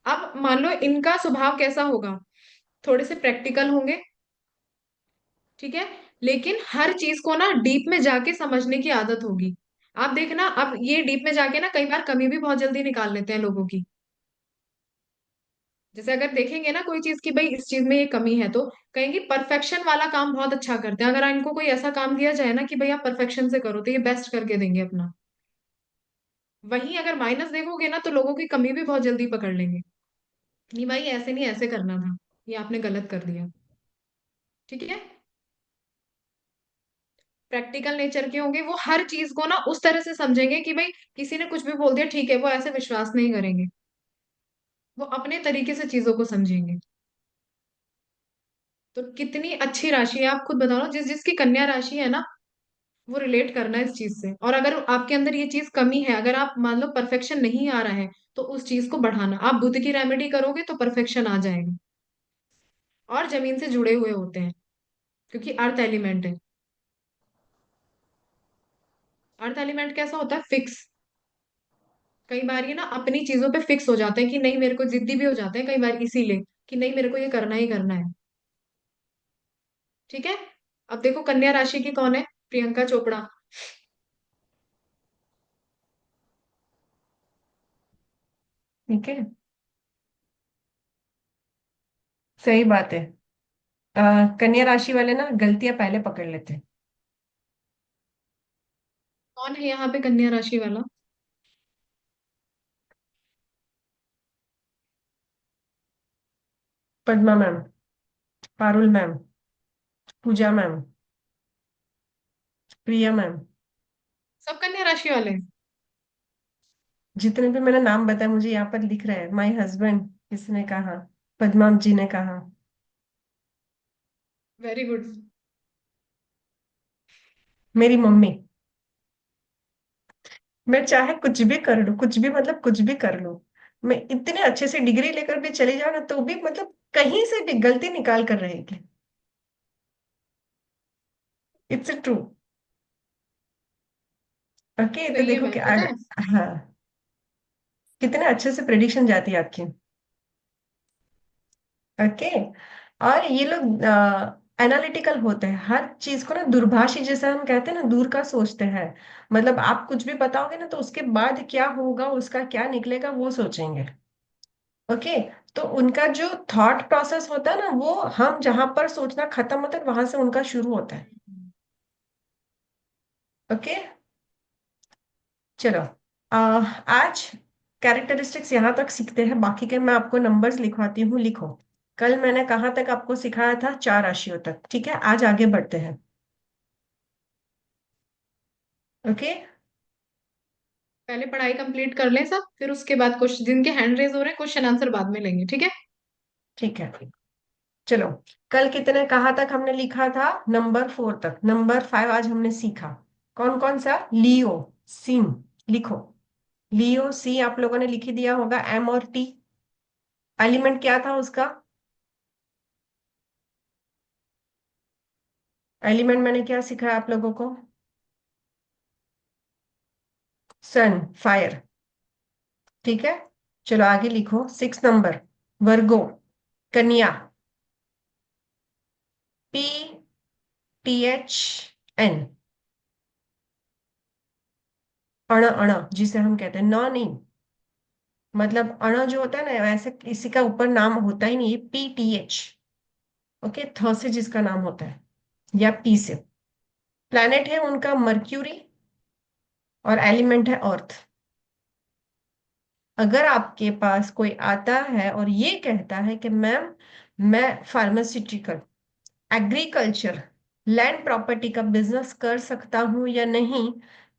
अब मान लो इनका स्वभाव कैसा होगा, थोड़े से प्रैक्टिकल होंगे। ठीक है। लेकिन हर चीज को ना डीप में जाके समझने की आदत होगी। आप देखना, अब ये डीप में जाके ना कई बार कमी भी बहुत जल्दी निकाल लेते हैं लोगों की। जैसे अगर देखेंगे ना कोई चीज की भाई इस चीज में ये कमी है, तो कहेंगे परफेक्शन वाला काम बहुत अच्छा करते हैं। अगर इनको कोई ऐसा काम दिया जाए ना कि भाई आप परफेक्शन से करो, तो ये बेस्ट करके देंगे अपना। वहीं अगर माइनस देखोगे ना, तो लोगों की कमी भी बहुत जल्दी पकड़ लेंगे। नहीं भाई ऐसे नहीं, ऐसे करना था, ये आपने गलत कर दिया। ठीक है। प्रैक्टिकल नेचर के होंगे, वो हर चीज को ना उस तरह से समझेंगे कि भाई किसी ने कुछ भी बोल दिया ठीक है, वो ऐसे विश्वास नहीं करेंगे, वो अपने तरीके से चीजों को समझेंगे। तो कितनी अच्छी राशि है, आप खुद बताओ ना, जिस जिसकी कन्या राशि है ना, वो रिलेट करना है इस चीज से। और अगर आपके अंदर ये चीज कमी है, अगर आप मान लो परफेक्शन नहीं आ रहा है, तो उस चीज को बढ़ाना। आप बुद्ध की रेमेडी करोगे तो परफेक्शन आ जाएगा। और जमीन से जुड़े हुए होते हैं, क्योंकि अर्थ एलिमेंट है। अर्थ एलिमेंट कैसा होता है? फिक्स। कई बार ये ना अपनी चीजों पे फिक्स हो जाते हैं कि नहीं, मेरे को जिद्दी भी हो जाते हैं कई बार इसीलिए कि नहीं, मेरे को ये करना ही करना है। ठीक है। अब देखो कन्या राशि की कौन है? प्रियंका चोपड़ा। ठीक है, सही बात है। कन्या राशि वाले ना गलतियां पहले पकड़ लेते हैं। कौन है यहाँ पे कन्या राशि वाला? पद्मा मैम, पारुल मैम, पूजा मैम, प्रिया मैम, सब कन्या राशि वाले हैं? जितने भी मैंने नाम बताए मुझे यहाँ पर लिख रहे हैं। माय हस्बैंड किसने कहा? पद्मा जी ने कहा। Very good. मेरी मम्मी। मैं चाहे कुछ भी कर लूं, कुछ भी मतलब कुछ भी कर लूं, मैं इतने अच्छे से डिग्री लेकर भी चली जाऊं ना, तो भी मतलब कहीं से भी गलती निकाल कर रहेगी। It's true. ओके, तो सही है देखो भाई, कि पता है। हाँ, कितने अच्छे से प्रेडिक्शन जाती है आपकी। ओके। और ये लोग एनालिटिकल होते हैं, हर चीज को ना दूरभाषी जैसे हम कहते हैं ना, दूर का सोचते हैं। मतलब आप कुछ भी बताओगे ना, तो उसके बाद क्या होगा, उसका क्या निकलेगा, वो सोचेंगे। ओके। तो उनका जो थॉट प्रोसेस होता है ना, वो हम जहां पर सोचना खत्म होता है वहां से उनका शुरू होता है। ओके। चलो, आज कैरेक्टरिस्टिक्स यहाँ तक सीखते हैं, बाकी के मैं आपको नंबर्स लिखवाती हूँ, लिखो। कल मैंने कहाँ तक आपको सिखाया था? 4 राशियों तक। ठीक है, आज आगे बढ़ते हैं। ओके। पहले पढ़ाई कंप्लीट कर लें सब, फिर उसके बाद क्वेश्चन जिनके हैंड रेज हो रहे हैं क्वेश्चन आंसर बाद में लेंगे, ठीक है। ठीक है, चलो। कल कितने कहाँ तक हमने लिखा था? नंबर 4 तक। नंबर 5 आज हमने सीखा। कौन कौन सा? लियो, सिंह। लिखो। लियो सी आप लोगों ने लिख ही दिया होगा, एम और टी। एलिमेंट क्या था उसका? एलिमेंट मैंने क्या सिखाया आप लोगों को? सन, फायर। ठीक है, चलो आगे लिखो। 6 नंबर, वर्गो, कन्या। पी टी एच एन, अण, अण जिसे हम कहते हैं, न नहीं। मतलब अण जो होता है ना, वैसे किसी का ऊपर नाम होता ही नहीं, पी टी एच। ओके, थ से जिसका नाम होता है, या पी से। प्लैनेट है उनका मर्क्यूरी, और एलिमेंट है अर्थ। अगर आपके पास कोई आता है और ये कहता है कि मैम मैं फार्मास्यूटिकल, एग्रीकल्चर, लैंड प्रॉपर्टी का बिजनेस कर सकता हूं या नहीं,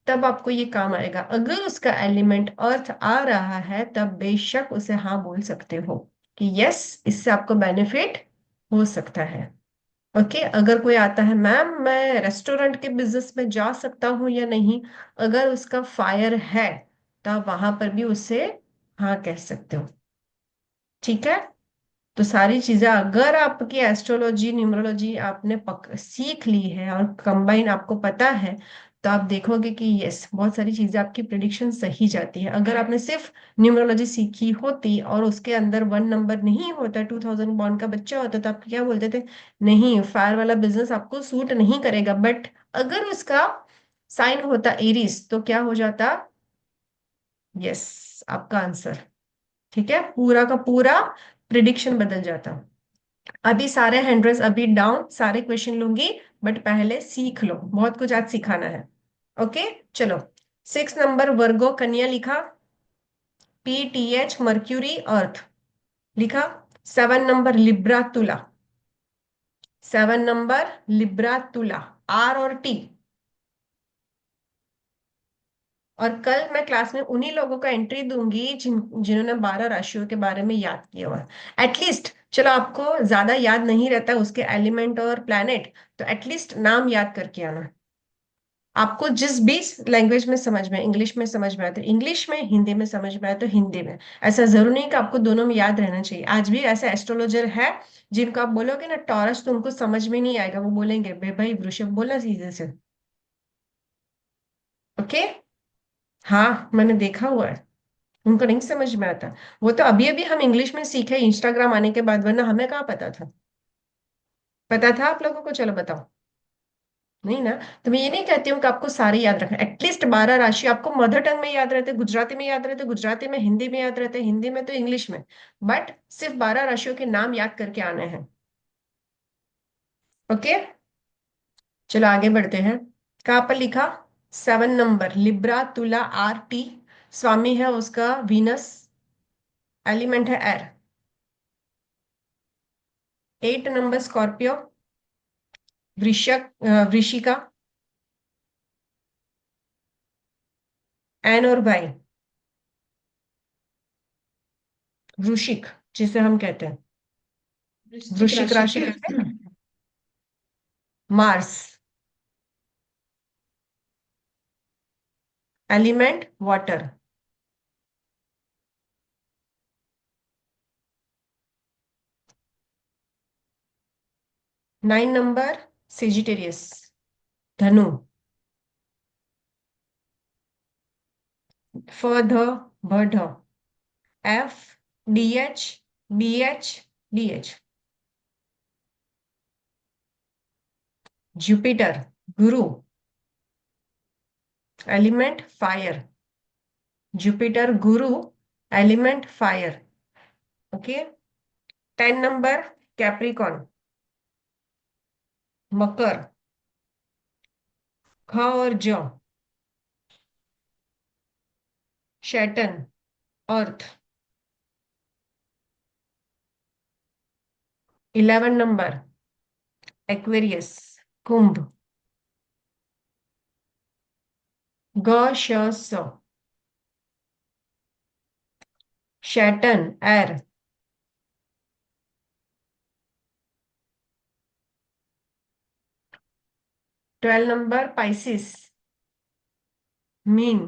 तब आपको ये काम आएगा। अगर उसका एलिमेंट अर्थ आ रहा है, तब बेशक उसे हाँ बोल सकते हो कि यस, इससे आपको बेनिफिट हो सकता है। ओके। अगर कोई आता है, मैम मैं रेस्टोरेंट के बिजनेस में जा सकता हूँ या नहीं, अगर उसका फायर है, तो आप वहां पर भी उससे हाँ कह सकते हो। ठीक है। तो सारी चीजें अगर आपकी एस्ट्रोलॉजी न्यूमरोलॉजी आपने सीख ली है और कंबाइन आपको पता है, तो आप देखोगे कि यस, बहुत सारी चीजें आपकी प्रिडिक्शन सही जाती है। अगर आपने सिर्फ न्यूमरोलॉजी सीखी होती और उसके अंदर 1 नंबर नहीं होता, 2000 बॉन्ड का बच्चा होता, तो आप क्या बोलते थे? नहीं, फायर वाला बिजनेस आपको सूट नहीं करेगा। बट अगर उसका साइन होता एरीज, तो क्या हो जाता? यस, आपका आंसर। ठीक है, पूरा का पूरा प्रिडिक्शन बदल जाता। अभी सारे हैंड अभी डाउन, सारे क्वेश्चन लूंगी, बट पहले सीख लो, बहुत कुछ आज सिखाना है। ओके चलो। 6 नंबर वर्गो कन्या लिखा, PTH मर्क्यूरी अर्थ लिखा। 7 नंबर लिब्रा तुला, 7 नंबर लिब्रा तुला, R और T। और कल मैं क्लास में उन्हीं लोगों का एंट्री दूंगी जिन्होंने 12 राशियों के बारे में याद किया हुआ। एटलीस्ट चलो आपको ज्यादा याद नहीं रहता उसके एलिमेंट और प्लैनेट, तो एटलीस्ट नाम याद करके आना। आपको जिस भी लैंग्वेज में समझ में, इंग्लिश में समझ में आए तो इंग्लिश में, हिंदी में समझ में आए तो हिंदी में। ऐसा जरूरी नहीं कि आपको दोनों में याद रहना चाहिए। आज भी ऐसे एस्ट्रोलॉजर है जिनको आप बोलोगे ना टॉरस, तो उनको समझ में नहीं आएगा, वो बोलेंगे बे भाई वृषभ बोलना सीधे से। ओके हाँ मैंने देखा हुआ है, उनको नहीं समझ में आता। वो तो अभी अभी हम इंग्लिश में सीखे इंस्टाग्राम आने के बाद, वरना हमें कहाँ पता था। पता था आप लोगों को? चलो बताओ। नहीं ना? तो मैं ये नहीं कहती हूँ कि आपको सारे याद रखना, एटलीस्ट 12 राशि आपको मदर टंग में याद रहते, गुजराती में याद रहते, गुजराती में, हिंदी में याद रहते, हिंदी में तो इंग्लिश में, बट सिर्फ 12 राशियों के नाम याद करके आने हैं। ओके चलो आगे बढ़ते हैं। कहाँ पर लिखा? 7 नंबर लिब्रा तुला RT, स्वामी है उसका वीनस, एलिमेंट है एयर। 8 नंबर स्कॉर्पियो, वृश्चिका, एन और वाई, वृश्चिक जिसे हम कहते हैं, वृश्चिक राशि कहते हैं ना। Mars, element water. Nine number Sagittarius, धनु, फ ध भ ढ, FDH BH DH। जुपिटर, गुरु, एलिमेंट फायर, जुपिटर गुरु, element fire. Okay 10 number Capricorn, मकर, ख और ज, शैटन अर्थ। 11 नंबर एक्वेरियस, कुंभ, ग श स, शैटन एर। 12 नंबर पाइसिस, मीन,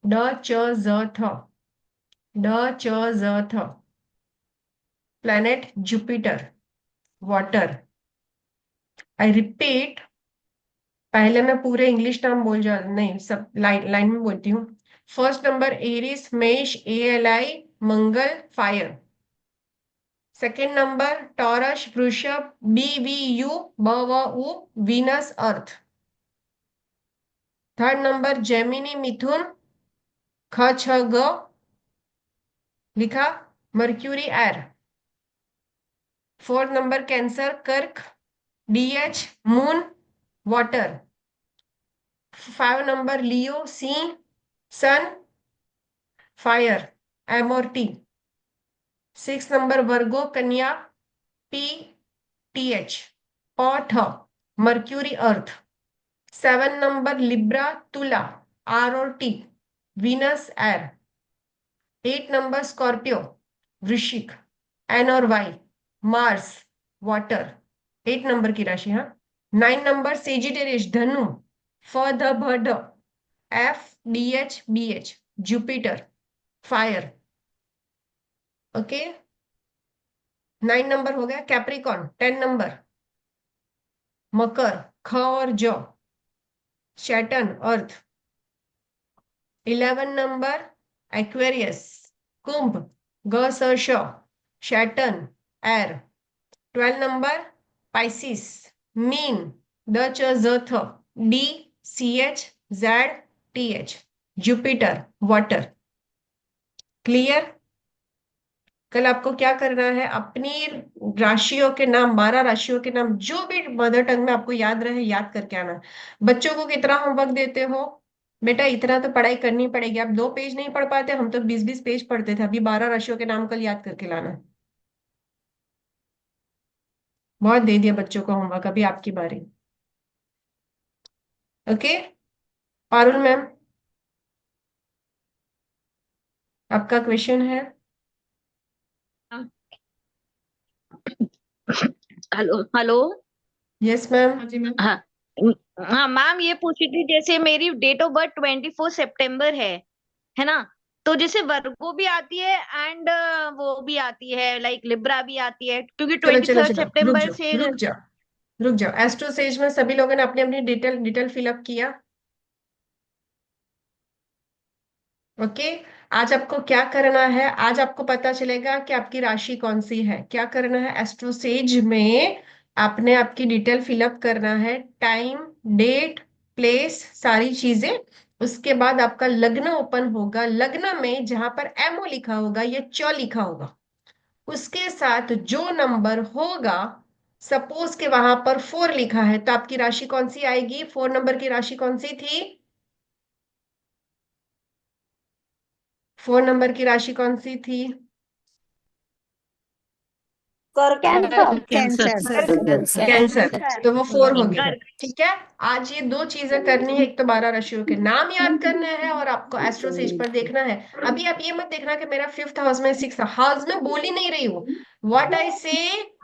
ड च ज थ, ड च ज थ। Planet Jupiter, water. I repeat, पहले मैं पूरे इंग्लिश नाम बोल जा नहीं, सब लाइन लाइन में बोलती हूँ। फर्स्ट नंबर एरिस, मेष, ALI, मंगल, फायर। सेकेंड नंबर टॉरस, वृषभ, BVU, BWU, Venus earth. Third number Gemini, मिथुन, ख छ ग लिखा, Mercury air. Fourth number Cancer, कर्क, DH, moon, water. 5 number Leo, सिंह, सन, फायर, M और T। 6 नंबर वर्गो, कन्या, PTH, पॉट, मर्क्यूरी अर्थ। 7 नंबर लिब्रा, तुला, R और T, Venus air. 8 number Scorpio, वृश्चिक, N और Y, मार्स, वाटर। 8 नंबर की राशि। हाँ 9 नंबर सेजिटेरियस, धनु, फ ध भ ढ, FDH BH, Jupiter, fire. Okay 9 number हो गया। कैप्रिकॉन 10 नंबर, मकर, ख और ज, शैटन अर्थ। 11 नंबर एक्वेरियस, कुंभ, ग स श, शैटन एयर। 12 नंबर पाइसिस, मीन, द च ज थ, DCH ZTH, Jupiter, water. Clear? कल आपको क्या करना है, अपनी राशियों के नाम, 12 राशियों के नाम जो भी मदर टंग में आपको याद रहे याद करके आना। बच्चों को कितना होमवर्क देते हो? बेटा इतना तो पढ़ाई करनी पड़ेगी। आप 2 पेज नहीं पढ़ पाते, हम तो 20-20 पेज पढ़ते थे। अभी 12 राशियों के नाम कल याद करके लाना। बहुत दे दिया बच्चों को होमवर्क, अभी आपकी बारी। ओके पारुल मैम, आपका क्वेश्चन है। Hello hello. Yes ma'am. हाँ जी मैम। हाँ हाँ मैम, ये पूछी थी, जैसे मेरी डेट ऑफ बर्थ 24 सितंबर है ना? तो जैसे वर्गो भी आती है एंड वो भी आती है, लाइक लिब्रा भी आती है, क्योंकि चलो ट्वेंटी चलो थर्ड चलो, रुक सेप्टेम्बर जाओ से। रुक जाओ रुक जाओ। एस्ट्रो सेज में सभी लोगों ने अपनी अपनी डिटेल डिटेल फिलअप किया? ओके। आज आपको क्या करना है, आज आपको पता चलेगा कि आपकी राशि कौन सी है। क्या करना है, एस्ट्रोसेज में आपने आपकी डिटेल फिलअप करना है, टाइम, डेट, प्लेस, सारी चीजें। उसके बाद आपका लग्न ओपन होगा। लग्न में जहां पर एमओ लिखा होगा या च लिखा होगा, उसके साथ जो नंबर होगा, सपोज के वहां पर 4 लिखा है, तो आपकी राशि कौन सी आएगी? 4 नंबर की राशि कौन सी थी? 4 नंबर की राशि कौन सी थी? कर्क। कैंसर। कैंसर। कैंसर। तो वो 4 हो गया। कर ठीक है। आज ये 2 चीजें करनी है, एक तो 12 राशियों के नाम याद करने हैं और आपको एस्ट्रोसेज पर देखना है। अभी आप ये मत देखना कि मेरा 5th हाउस में 6th हाउस में बोल ही नहीं रही हूँ। व्हाट आई से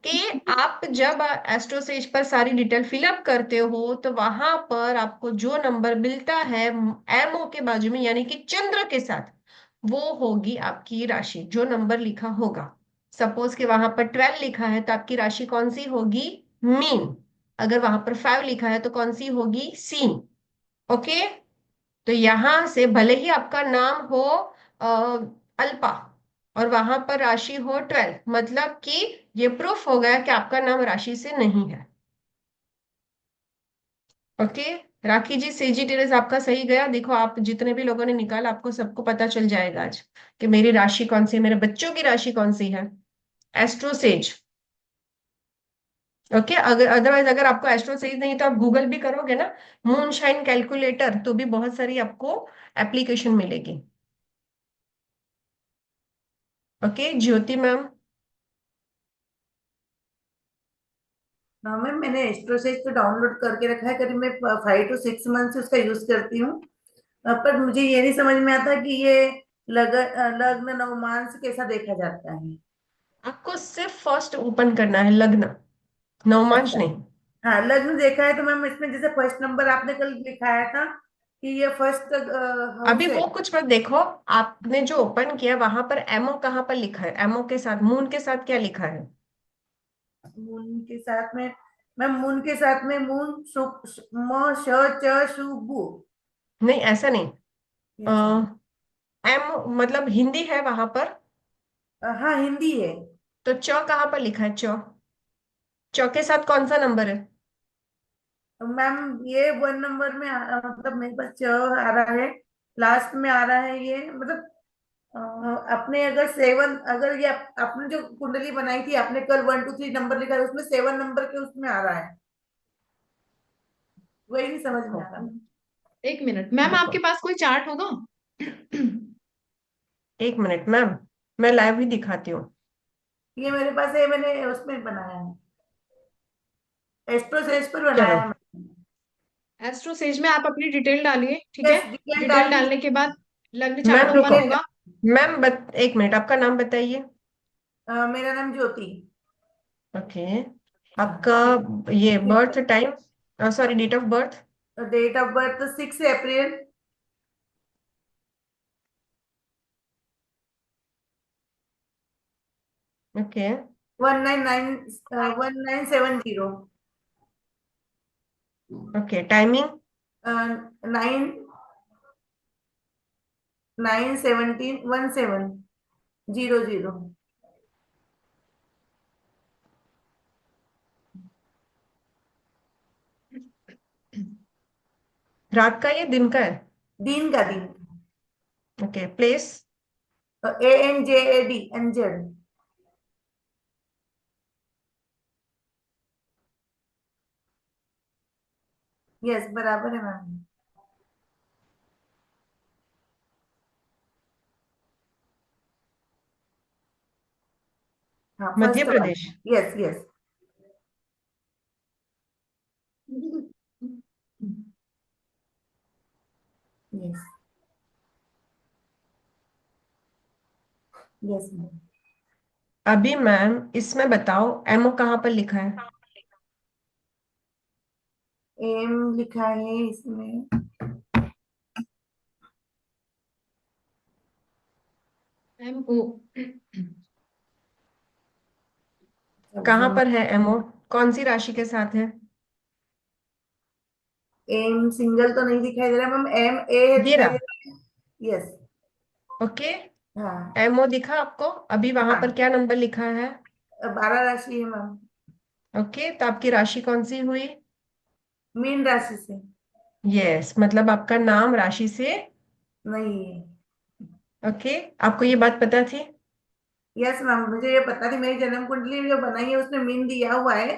कि आप जब एस्ट्रोसेज पर सारी डिटेल फिलअप करते हो तो वहां पर आपको जो नंबर मिलता है एमओ के बाजू में, यानी कि चंद्र के साथ, वो होगी आपकी राशि, जो नंबर लिखा होगा। सपोज कि वहां पर 12 लिखा है तो आपकी राशि कौन सी होगी? मीन। अगर वहां पर 5 लिखा है तो कौन सी होगी? सीन। ओके। तो यहां से भले ही आपका नाम हो अल्पा और वहां पर राशि हो 12, मतलब कि ये प्रूफ हो गया कि आपका नाम राशि से नहीं है। ओके। राखी जी, सेजिटेरियस आपका सही गया। देखो आप जितने भी लोगों ने निकाला, आपको सबको पता चल जाएगा आज कि मेरी राशि कौन सी है, मेरे बच्चों की राशि कौन सी है। एस्ट्रोसेज। ओके। अगर अदरवाइज अगर आपको एस्ट्रो सही नहीं तो आप गूगल भी करोगे ना, मूनशाइन कैलकुलेटर, तो भी बहुत सारी आपको एप्लीकेशन मिलेगी। ओके ज्योति मैम। हाँ मैम, मैंने एस्ट्रोसेज तो डाउनलोड करके रखा है। करीब मैं 5 to 6 मंथ से उसका यूज करती हूँ। पर मुझे ये नहीं समझ में आता कि ये लग्न नवमांस कैसा देखा जाता है। आपको सिर्फ फर्स्ट ओपन करना है, लग्न, नवमांश अच्छा। नहीं। हाँ, लग्न देखा है तो मैम इसमें जैसे फर्स्ट नंबर आपने कल लिखाया था कि ये फर्स्ट अभी हाउस है। वो कुछ मत देखो। आपने जो ओपन किया वहां पर एमओ कहाँ पर लिखा है? एमओ के साथ, मून के साथ क्या लिखा है? मून के साथ में मैम, मून के साथ में मून म श च शु बु। नहीं ऐसा नहीं। अच्छा। एम मतलब हिंदी है वहां पर, हाँ, हिंदी है। तो च कहाँ पर लिखा है? च, च के साथ कौन सा नंबर है? तो मैम ये 1 नंबर में मतलब मेरे पास च आ रहा है, लास्ट में आ रहा है ये, मतलब अ, आपने अगर 7, अगर ये आपने जो कुंडली बनाई थी, आपने कल 1 2 3 नंबर लिखा है, उसमें 7 नंबर के उसमें आ रहा है। वही नहीं समझ में आ रहा। एक मिनट मैम, देखो आपके पास कोई चार्ट होगा? 1 मिनट मैम, मैं लाइव ही दिखाती हूँ। ये मेरे पास है, मैंने उसमें बनाया है, एस्ट्रोसेज पर चलो बनाया है। एस्ट्रोसेज में आप अपनी डिटेल डालिए, ठीक है? यस, डिटेल डिटेल डाल दी। डालने के बाद लग्न चार्ट मैम रुको। ओपन होगा। मैम 1 मिनट, आपका नाम बताइए। मेरा नाम ज्योति। ओके। आपका ये birth time, sorry date of birth. Date of birth 6 April. Okay. 1970। Okay timing. 9/9/17/17:00। रात का या दिन का है? दिन का, दिन। Okay place. ANJAD, NZ। Yes बराबर है मैम। हाँ मध्य फर्स्ट प्रदेश। वाला, yes yes. Yes yes ma'am. अभी मैम इसमें बताओ एमओ कहाँ पर लिखा है? एम लिखा है इसमें। MO। कहाँ पर है एमओ? कौन सी राशि के साथ है? एम सिंगल तो नहीं दिखाई दे रहा मैम, एम ए ये दिखाई रहा। दे रहा है। यस। ओके, हाँ एमओ दिखा आपको? अभी वहां पर हाँ क्या नंबर लिखा है? 12 राशि है मैम। ओके, तो आपकी राशि कौन सी हुई? मीन राशि से। यस, मतलब आपका नाम राशि से। नहीं है। ओके, आपको ये बात पता थी? यस मैम, मुझे ये पता थी, मेरी जन्म कुंडली जो बनाई है उसमें मीन दिया हुआ है,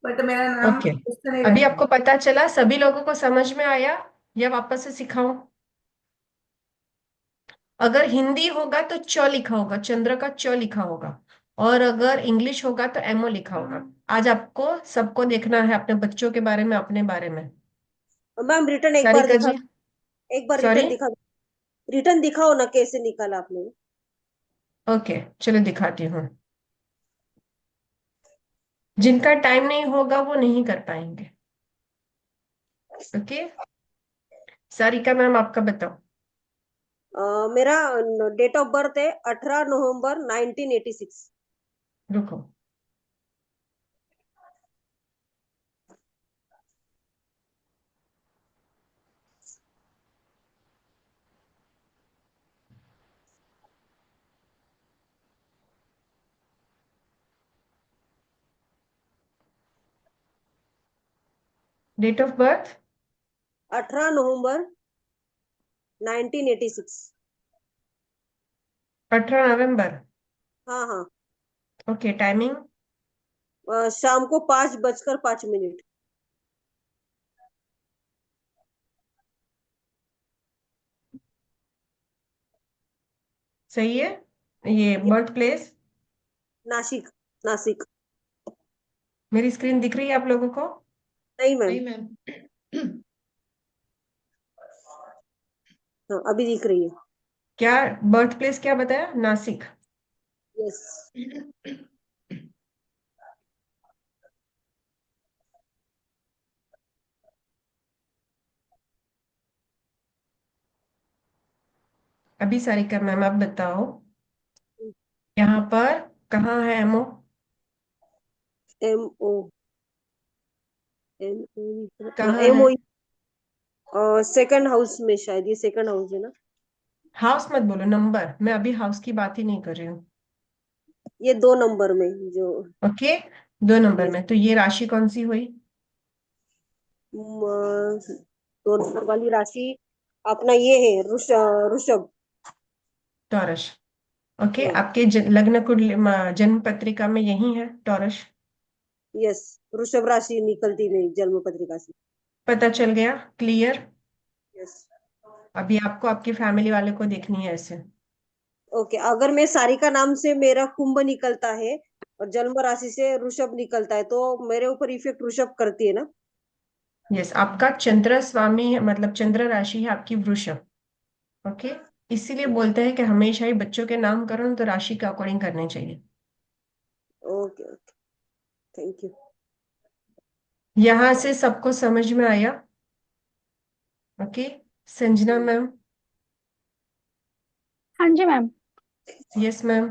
बट मेरा नाम ओके, उससे नहीं अभी रखा है। आपको पता चला? सभी लोगों को समझ में आया या वापस से सिखाऊं? अगर हिंदी होगा तो च लिखा होगा, चंद्र का च लिखा होगा। और अगर इंग्लिश होगा तो एमओ लिखा होगा। आज आपको सबको देखना है अपने बच्चों के बारे में, अपने बारे में। मैम रिटर्न एक बार सारिका दिखा, जी। एक बार सॉरी। रिटर्न दिखा, रिटर्न दिखाओ ना कैसे निकाला आपने। ओके, चलो दिखाती हूँ। जिनका टाइम नहीं होगा वो नहीं कर पाएंगे। ओके, सारिका मैम आपका बताओ। मेरा डेट ऑफ बर्थ है 18 नवंबर 1986। रुको। डेट ऑफ बर्थ 18 नवंबर 1986। 18 नवंबर। हाँ हाँ। Okay, timing? शाम को 5:05। सही है। ये बर्थ प्लेस? नासिक, नासिक। मेरी स्क्रीन दिख रही है आप लोगों को? नहीं मैम। नहीं मैम। हाँ अभी दिख रही है। क्या बर्थ प्लेस क्या बताया? नासिक। यस। अभी सारिका मैम आप बताओ, यहाँ पर कहाँ है MO? M O, M O, हाँ कहाँ एम है? ओ। सेकंड हाउस में, शायद ये सेकंड हाउस है ना। हाउस मत बोलो, नंबर। मैं अभी हाउस की बात ही नहीं कर रही हूँ। ये 2 नंबर में जो। Okay, 2 number yes. में। तो ये राशि कौन सी हुई? 2 नंबर वाली राशि अपना ये है ऋषभ। टॉरस। ओके, हाँ। आपके लग्न कुंडली जन्म पत्रिका में यही है टॉरस? यस, वृषभ राशि निकलती मेरी जन्म पत्रिका से। पता चल गया? क्लियर? यस। अभी आपको आपकी फैमिली वाले को देखनी है ऐसे। ओके, अगर मैं सारिका नाम से मेरा कुंभ निकलता है और जन्म राशि से ऋषभ निकलता है तो मेरे ऊपर इफेक्ट ऋषभ करती है ना। यस, आपका चंद्र स्वामी मतलब चंद्र राशि है आपकी वृषभ। ओके, इसीलिए बोलते हैं कि हमेशा ही बच्चों के नामकरण तो राशि के अकॉर्डिंग करने चाहिए। Okay okay, thank you. यहां से सबको समझ में आया? Okay, Sanjana ma'am. हाँ जी मैम। Yes ma'am.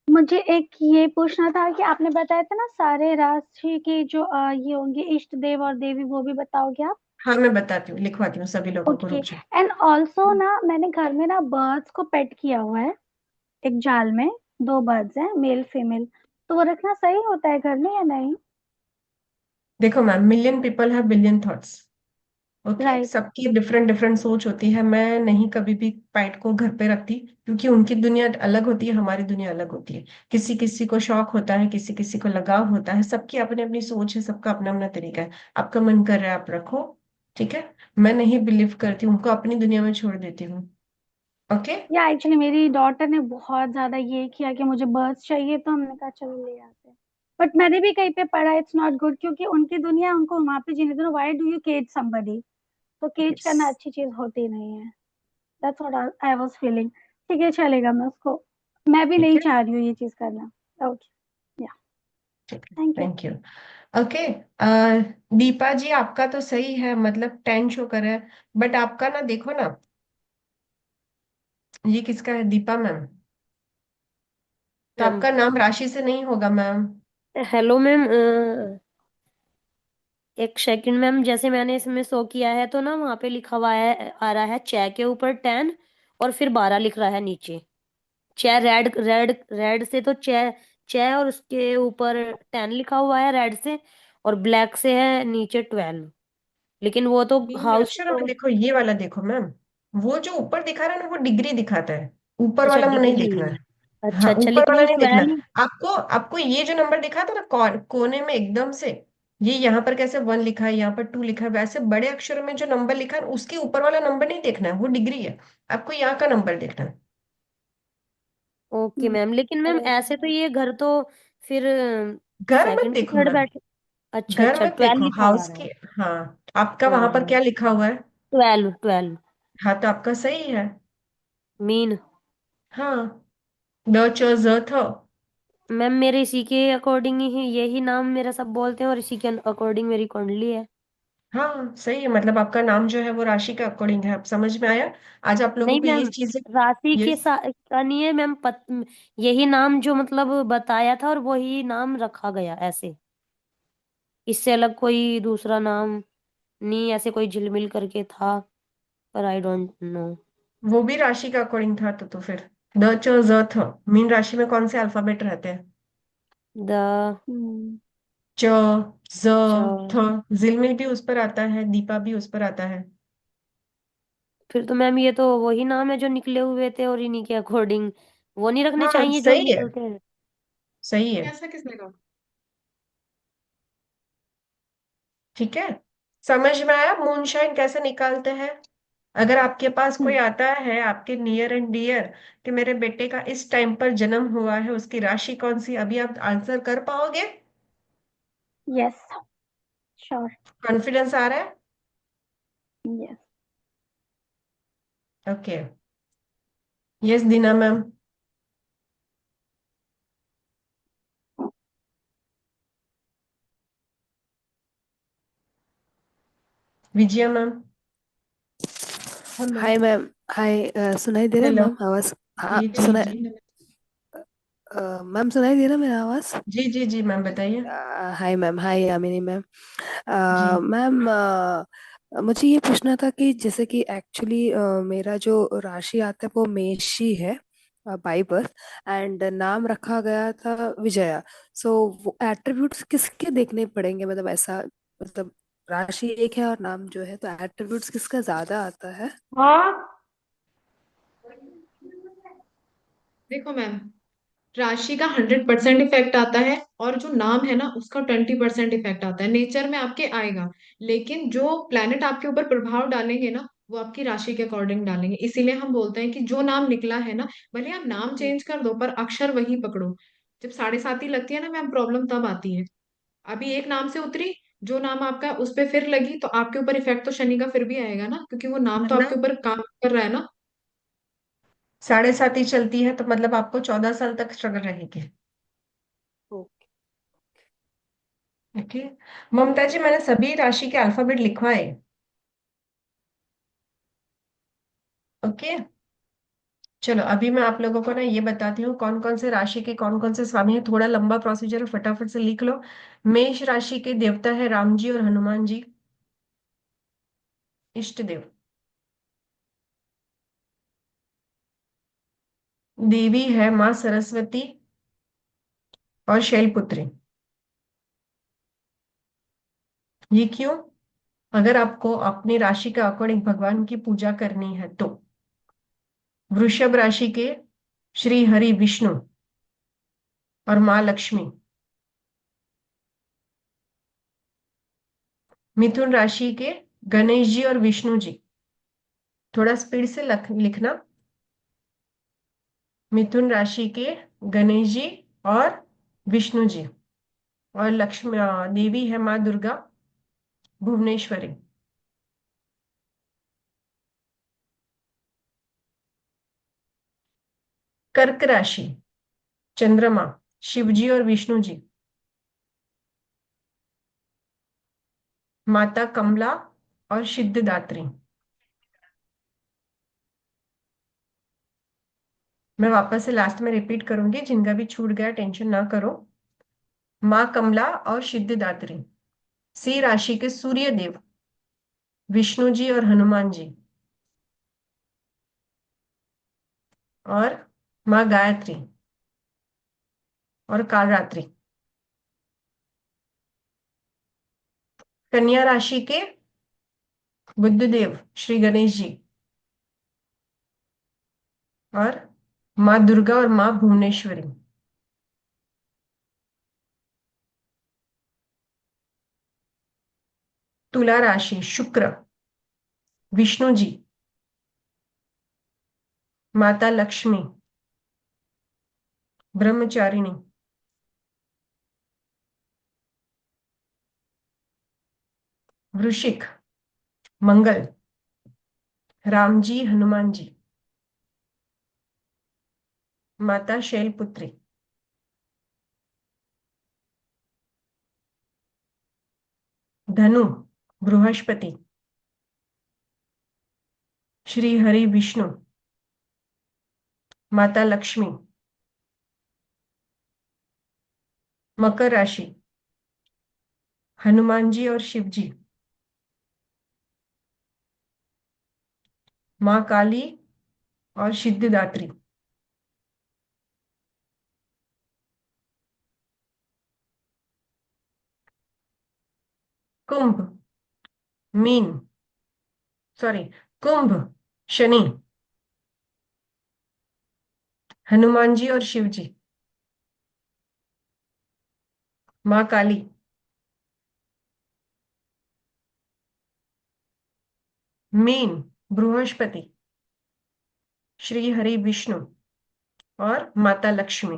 मुझे एक ये पूछना था कि आपने बताया था ना सारे राशि की जो ये होंगे इष्ट देव और देवी, वो भी बताओगे आप? हाँ मैं बताती हूँ, लिखवाती हूँ सभी लोगों को, ओके। रुक जाओ। एंड ऑल्सो ना मैंने घर में ना बर्ड्स को पेट किया हुआ है, एक जाल में 2 बर्ड्स हैं, मेल फीमेल, तो वो रखना सही होता है घर में या नहीं? देखो ma'am, million people have billion thoughts. Okay, right. सबकी डिफरेंट डिफरेंट सोच होती है। मैं नहीं कभी भी पेट को घर पे रखती, क्योंकि उनकी दुनिया अलग होती है, हमारी दुनिया अलग होती है। किसी किसी को शौक होता है, किसी किसी को लगाव होता है, सबकी अपनी अपनी सोच है, सबका अपना अपना तरीका है। आपका मन कर रहा है आप रखो, ठीक है। मैं नहीं बिलीव करती, उनको अपनी दुनिया में छोड़ देती हूँ। ओके। या एक्चुअली मेरी डॉटर ने बहुत ज्यादा ये किया कि मुझे बर्ड्स चाहिए, तो हमने कहा चलो ले आते हैं। बट मैंने भी कहीं पे पढ़ा इट्स नॉट गुड, क्योंकि उनकी दुनिया उनको वहां पे जीने दो। Why do you cage somebody? तो केज यस। करना अच्छी चीज होती नहीं है। That's what I was feeling. ठीक है, चलेगा। मैं भी ठीक नहीं है, चाह रही हूँ ये चीज करना। ओके, या ठीक है, thank you. Thank you. Okay. Deepa ji, आपका तो सही है, मतलब 10 शो कर रहा है। बट आपका ना, देखो ना, ये किसका है, दीपा मैम? तो मैम। आपका नाम राशि से नहीं होगा मैम। हेलो मैम, एक सेकंड मैम, जैसे मैंने इसमें शो किया है तो ना वहाँ पे लिखा हुआ है, आ रहा है 6 के ऊपर 10 और फिर 12 लिख रहा है नीचे। 6 रेड रेड रेड से तो 6 6 और उसके ऊपर 10 लिखा हुआ है रेड से, और ब्लैक से है नीचे 12। लेकिन वो तो तीन हाउस अक्षरों में तो। देखो, ये वाला देखो मैम। वो जो ऊपर दिखा रहा है ना, वो डिग्री दिखाता है। ऊपर अच्छा वाला में नहीं डिग्री। देखना है। अच्छा हाँ, अच्छा, ऊपर लेकिन वाला वो नहीं देखना है। 12। आपको आपको ये जो नंबर दिखा था ना, कोने में एकदम से, ये यहाँ पर कैसे 1 लिखा है, यहाँ पर 2 लिखा है, वैसे बड़े अक्षरों में जो नंबर लिखा है उसके ऊपर वाला नंबर नहीं देखना है, वो डिग्री है। आपको यहाँ का नंबर देखना है। ओके मैम, लेकिन मैम ऐसे तो ये घर तो फिर घर मत सेकंड से देखो थर्ड मैम, बैठे। अच्छा घर अच्छा, मत 12 देखो, लिखा हुआ हाउस है। के। हाँ, आपका हाँ वहां पर हाँ, क्या लिखा हुआ है? 12 12। हाँ, तो आपका सही है। मीन। हाँ, द च ज थ। मैम मेरे इसी के अकॉर्डिंग ही यही नाम मेरा सब बोलते हैं, और इसी के अकॉर्डिंग मेरी कुंडली है। हाँ, सही है, मतलब आपका नाम जो है वो राशि के अकॉर्डिंग है। आप समझ में आया? आज आप लोगों नहीं को ये मैम, चीजें, राशि ये के साथ का नहीं है मैम, यही नाम जो मतलब बताया था और वही नाम रखा गया ऐसे। इससे अलग कोई दूसरा नाम नहीं, ऐसे कोई झिलमिल करके था, पर आई डोंट नो। वो भी राशि का अकॉर्डिंग था, तो फिर द च ज थ, मीन राशि में कौन से अल्फाबेट रहते हैं? द हम्म। च, ज, च। थ। जिलमिल भी उस पर आता है, दीपा भी उस पर आता है। फिर तो मैम ये तो वही नाम है जो निकले हुए थे, और इन्हीं के अकॉर्डिंग वो नहीं रखने हाँ, चाहिए जो सही है, निकलते हैं। सही है। ऐसा किसने कहा? ठीक है, समझ में आया मूनशाइन कैसे निकालते हैं? अगर आपके पास कोई आता है, आपके नियर एंड डियर, कि मेरे बेटे का इस टाइम पर जन्म हुआ है, उसकी राशि कौन सी, अभी आप आंसर कर पाओगे? Yes, sure. कॉन्फिडेंस आ रहा है? Yes. Okay. Yes Deena ma'am. Vijaya ma'am. Hello. Hi ma'am. Hi, सुनाई दे रहा है हेलो। मैम आवाज? हाँ जी जी सुना। जी। मैम सुनाई दे रहा है मेरा आवाज? जी जी जी मैम, बताइए। हाय मैम, हाय यामिनी मैम। जी। मैम, मुझे ये पूछना था कि जैसे कि एक्चुअली मेरा जो राशि आता है वो मेष ही है, बाई बर्थ। एंड नाम रखा गया था विजया। सो वो एट्रीब्यूट्स किसके देखने पड़ेंगे, मतलब ऐसा, मतलब राशि एक है और नाम जो है, तो एट्रीब्यूट्स किसका ज्यादा आता है? हाँ, देखो मैम, राशि का 100% इफेक्ट आता है, और जो नाम है ना उसका 20% इफेक्ट आता है, नेचर में आपके आएगा। लेकिन जो प्लेनेट आपके ऊपर प्रभाव डालेंगे ना, वो आपकी राशि के अकॉर्डिंग डालेंगे। इसीलिए हम बोलते हैं कि जो नाम निकला है ना, भले आप नाम चेंज कर दो पर अक्षर वही पकड़ो। जब साढ़े साती लगती है ना मैम, प्रॉब्लम तब आती है। अभी एक नाम से उतरी, जो नाम आपका उस पे फिर लगी, तो आपके ऊपर इफेक्ट तो शनि का फिर भी आएगा ना, क्योंकि वो नाम तो वरना आपके ऊपर काम कर रहा है ना। 7.5 ही चलती है, तो मतलब आपको 14 साल तक स्ट्रगल रहेगी। ओके। ओके। ममता जी, मैंने सभी राशि के अल्फाबेट लिखवाए। ओके। चलो, अभी मैं आप लोगों को ना ये बताती हूँ कौन कौन से राशि के कौन कौन से स्वामी है। थोड़ा लंबा प्रोसीजर है, फटाफट से लिख लो। मेष राशि के देवता है राम जी और हनुमान जी, इष्ट देव। देवी है माँ सरस्वती और शैलपुत्री। ये क्यों? अगर आपको अपनी राशि के अकॉर्डिंग भगवान की पूजा करनी है तो वृषभ राशि के श्री हरि विष्णु और माँ लक्ष्मी, मिथुन राशि के गणेश जी और विष्णु जी, थोड़ा स्पीड से लिखना, मिथुन राशि के गणेश जी और विष्णु जी, और लक्ष्मी देवी है माँ दुर्गा भुवनेश्वरी। कर्क राशि चंद्रमा शिव जी और विष्णु जी, माता कमला और सिद्धिदात्री। मैं वापस से लास्ट में रिपीट करूंगी, जिनका भी छूट गया टेंशन ना करो। माँ कमला और सिद्धिदात्री। सी राशि के सूर्य देव विष्णु जी और हनुमान जी, और माँ गायत्री और कालरात्रि। कन्या राशि के बुद्ध देव श्री गणेश जी, और माँ दुर्गा और माँ भुवनेश्वरी। तुला राशि शुक्र विष्णु जी, माता लक्ष्मी ब्रह्मचारिणी। वृश्चिक मंगल राम जी हनुमान जी, माता शैलपुत्री। धनु बृहस्पति श्री हरि विष्णु, माता लक्ष्मी। मकर राशि हनुमान जी और शिव जी, माँ काली और सिद्धिदात्री। कुंभ मीन सॉरी कुंभ शनि, हनुमान जी और शिव जी, माँ काली। मीन बृहस्पति श्री हरि विष्णु और माता लक्ष्मी।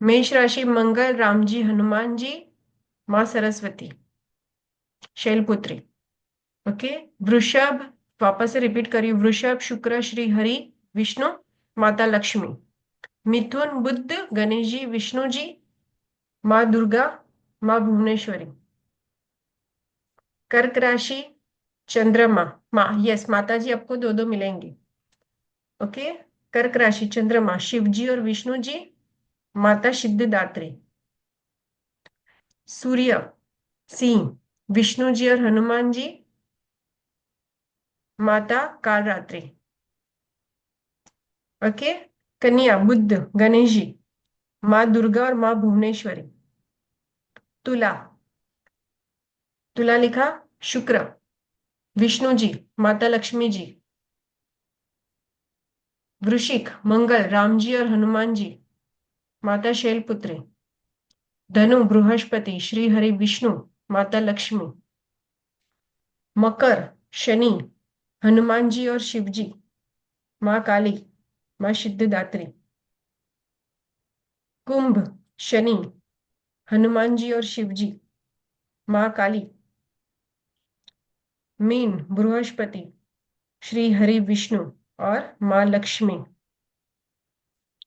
मेष राशि मंगल राम जी हनुमान जी, माँ सरस्वती शैलपुत्री। ओके। वृषभ वापस से रिपीट करिए, वृषभ शुक्र श्री हरि विष्णु माता लक्ष्मी। मिथुन बुद्ध गणेश जी विष्णु जी, माँ दुर्गा माँ भुवनेश्वरी। कर्क राशि चंद्रमा माँ यस माता जी आपको दो दो मिलेंगे। ओके। कर्क राशि चंद्रमा शिव जी और विष्णु जी, माता सिद्धिदात्री। सूर्य सिंह विष्णु जी और हनुमान जी, माता कालरात्रि। ओके। कन्या बुद्ध गणेश जी, माँ दुर्गा और माँ भुवनेश्वरी। तुला तुला लिखा शुक्र विष्णु जी माता लक्ष्मी जी। वृश्चिक मंगल राम जी और हनुमान जी, माता शैलपुत्री। धनु बृहस्पति श्री हरि विष्णु माता लक्ष्मी। मकर शनि हनुमान जी और शिव जी, माँ काली माँ सिद्धिदात्री। कुंभ शनि हनुमान जी और शिव जी, माँ काली। मीन बृहस्पति श्री हरि विष्णु और माँ लक्ष्मी।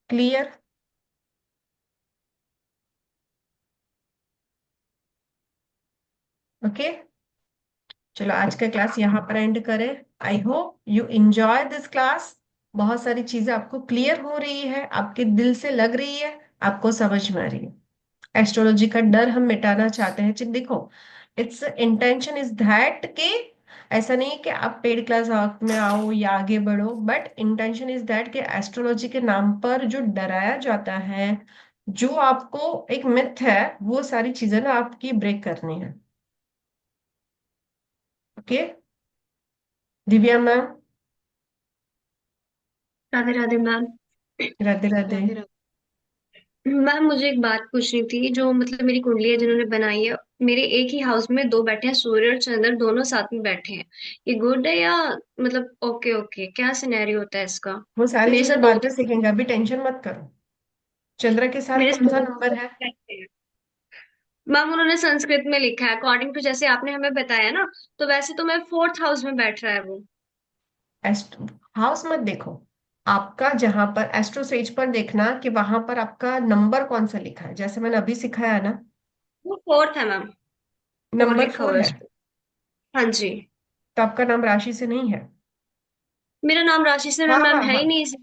क्लियर? ओके। चलो आज का क्लास यहाँ पर एंड करें। I hope you enjoy this class. बहुत सारी चीजें आपको क्लियर हो रही है, आपके दिल से लग रही है, आपको समझ में आ रही है। एस्ट्रोलॉजी का डर हम मिटाना चाहते हैं। देखो, इट्स इंटेंशन इज दैट के ऐसा नहीं कि आप पेड क्लास में आओ या आगे बढ़ो, बट इंटेंशन इज दैट कि एस्ट्रोलॉजी के नाम पर जो डराया जाता है, जो आपको एक मिथ है, वो सारी चीजें ना आपकी ब्रेक करनी है। Okay Divya ma'am. Radhe Radhe ma'am. Radhe Radhe. Radhe Radhe. Ma'am मुझे एक बात पूछनी थी, जो मतलब मेरी कुंडली है जिन्होंने बनाई है, मेरे एक ही हाउस में दो बैठे हैं, सूर्य और चंद्र दोनों साथ में बैठे हैं। ये गुड है या मतलब ओके ओके, क्या सिनेरियो होता है इसका? वो सारी मेरे चीजें साथ दो बाद में सीखेंगे, अभी टेंशन मत करो। चंद्र के साथ मेरे कौन सा साथ नंबर है? बैठे हैं मैम। उन्होंने संस्कृत में लिखा है, अकॉर्डिंग टू जैसे आपने हमें बताया ना, तो वैसे तो मैं फोर्थ हाउस में बैठ रहा है वो। हाउस मत देखो, आपका जहां पर एस्ट्रो सेज पर देखना कि वहां पर आपका नंबर कौन सा लिखा है, जैसे मैंने अभी सिखाया ना। वो फोर्थ है मैम, फोर नंबर लिखा हुआ 4 है है, उस पे। हाँ जी। तो आपका नाम राशि से नहीं है। मेरा नाम राशि से हाँ मैम हाँ है हाँ, ही नहीं इसी।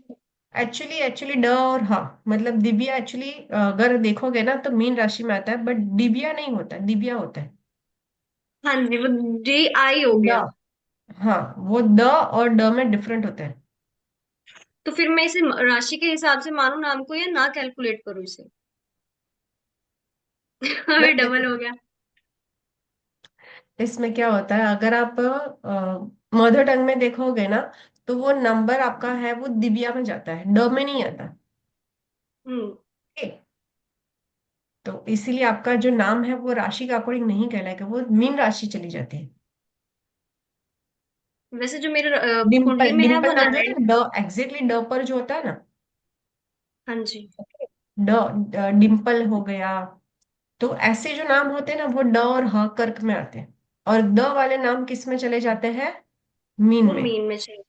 एक्चुअली एक्चुअली ड और हा, मतलब दिव्या एक्चुअली अगर देखोगे ना तो मीन राशि में आता है, बट दिव्या नहीं होता है, दिव्या होता है। हाँ जी, वो डी आई हो द, गया। हाँ वो द और ड में डिफरेंट होता है। तो फिर मैं इसे राशि के हिसाब से मानूं नाम को, या ना कैलकुलेट करूं इसे? मैं अभी डबल देखो, हो गया। इसमें क्या होता है, अगर आप मदर टंग में देखोगे ना, तो वो नंबर आपका है वो दिव्या में जाता है, ड में नहीं आता। हम्म। ठीक? तो इसीलिए आपका जो नाम है वो राशि के अकॉर्डिंग नहीं कहलाएगा, वो मीन राशि चली जाती है। वैसे जो मेरे कुंडली डिम्पल, में है वो डिम्पल नाम जो नारायण। होता है ड, एग्जैक्टली ड पर जो होता है ना, हाँ जी। डिम्पल हो गया। तो ऐसे जो नाम होते हैं ना वो ड और ह कर्क में आते हैं, और द वाले नाम किस में चले जाते हैं? मीन वो में। मीन में चाहिए।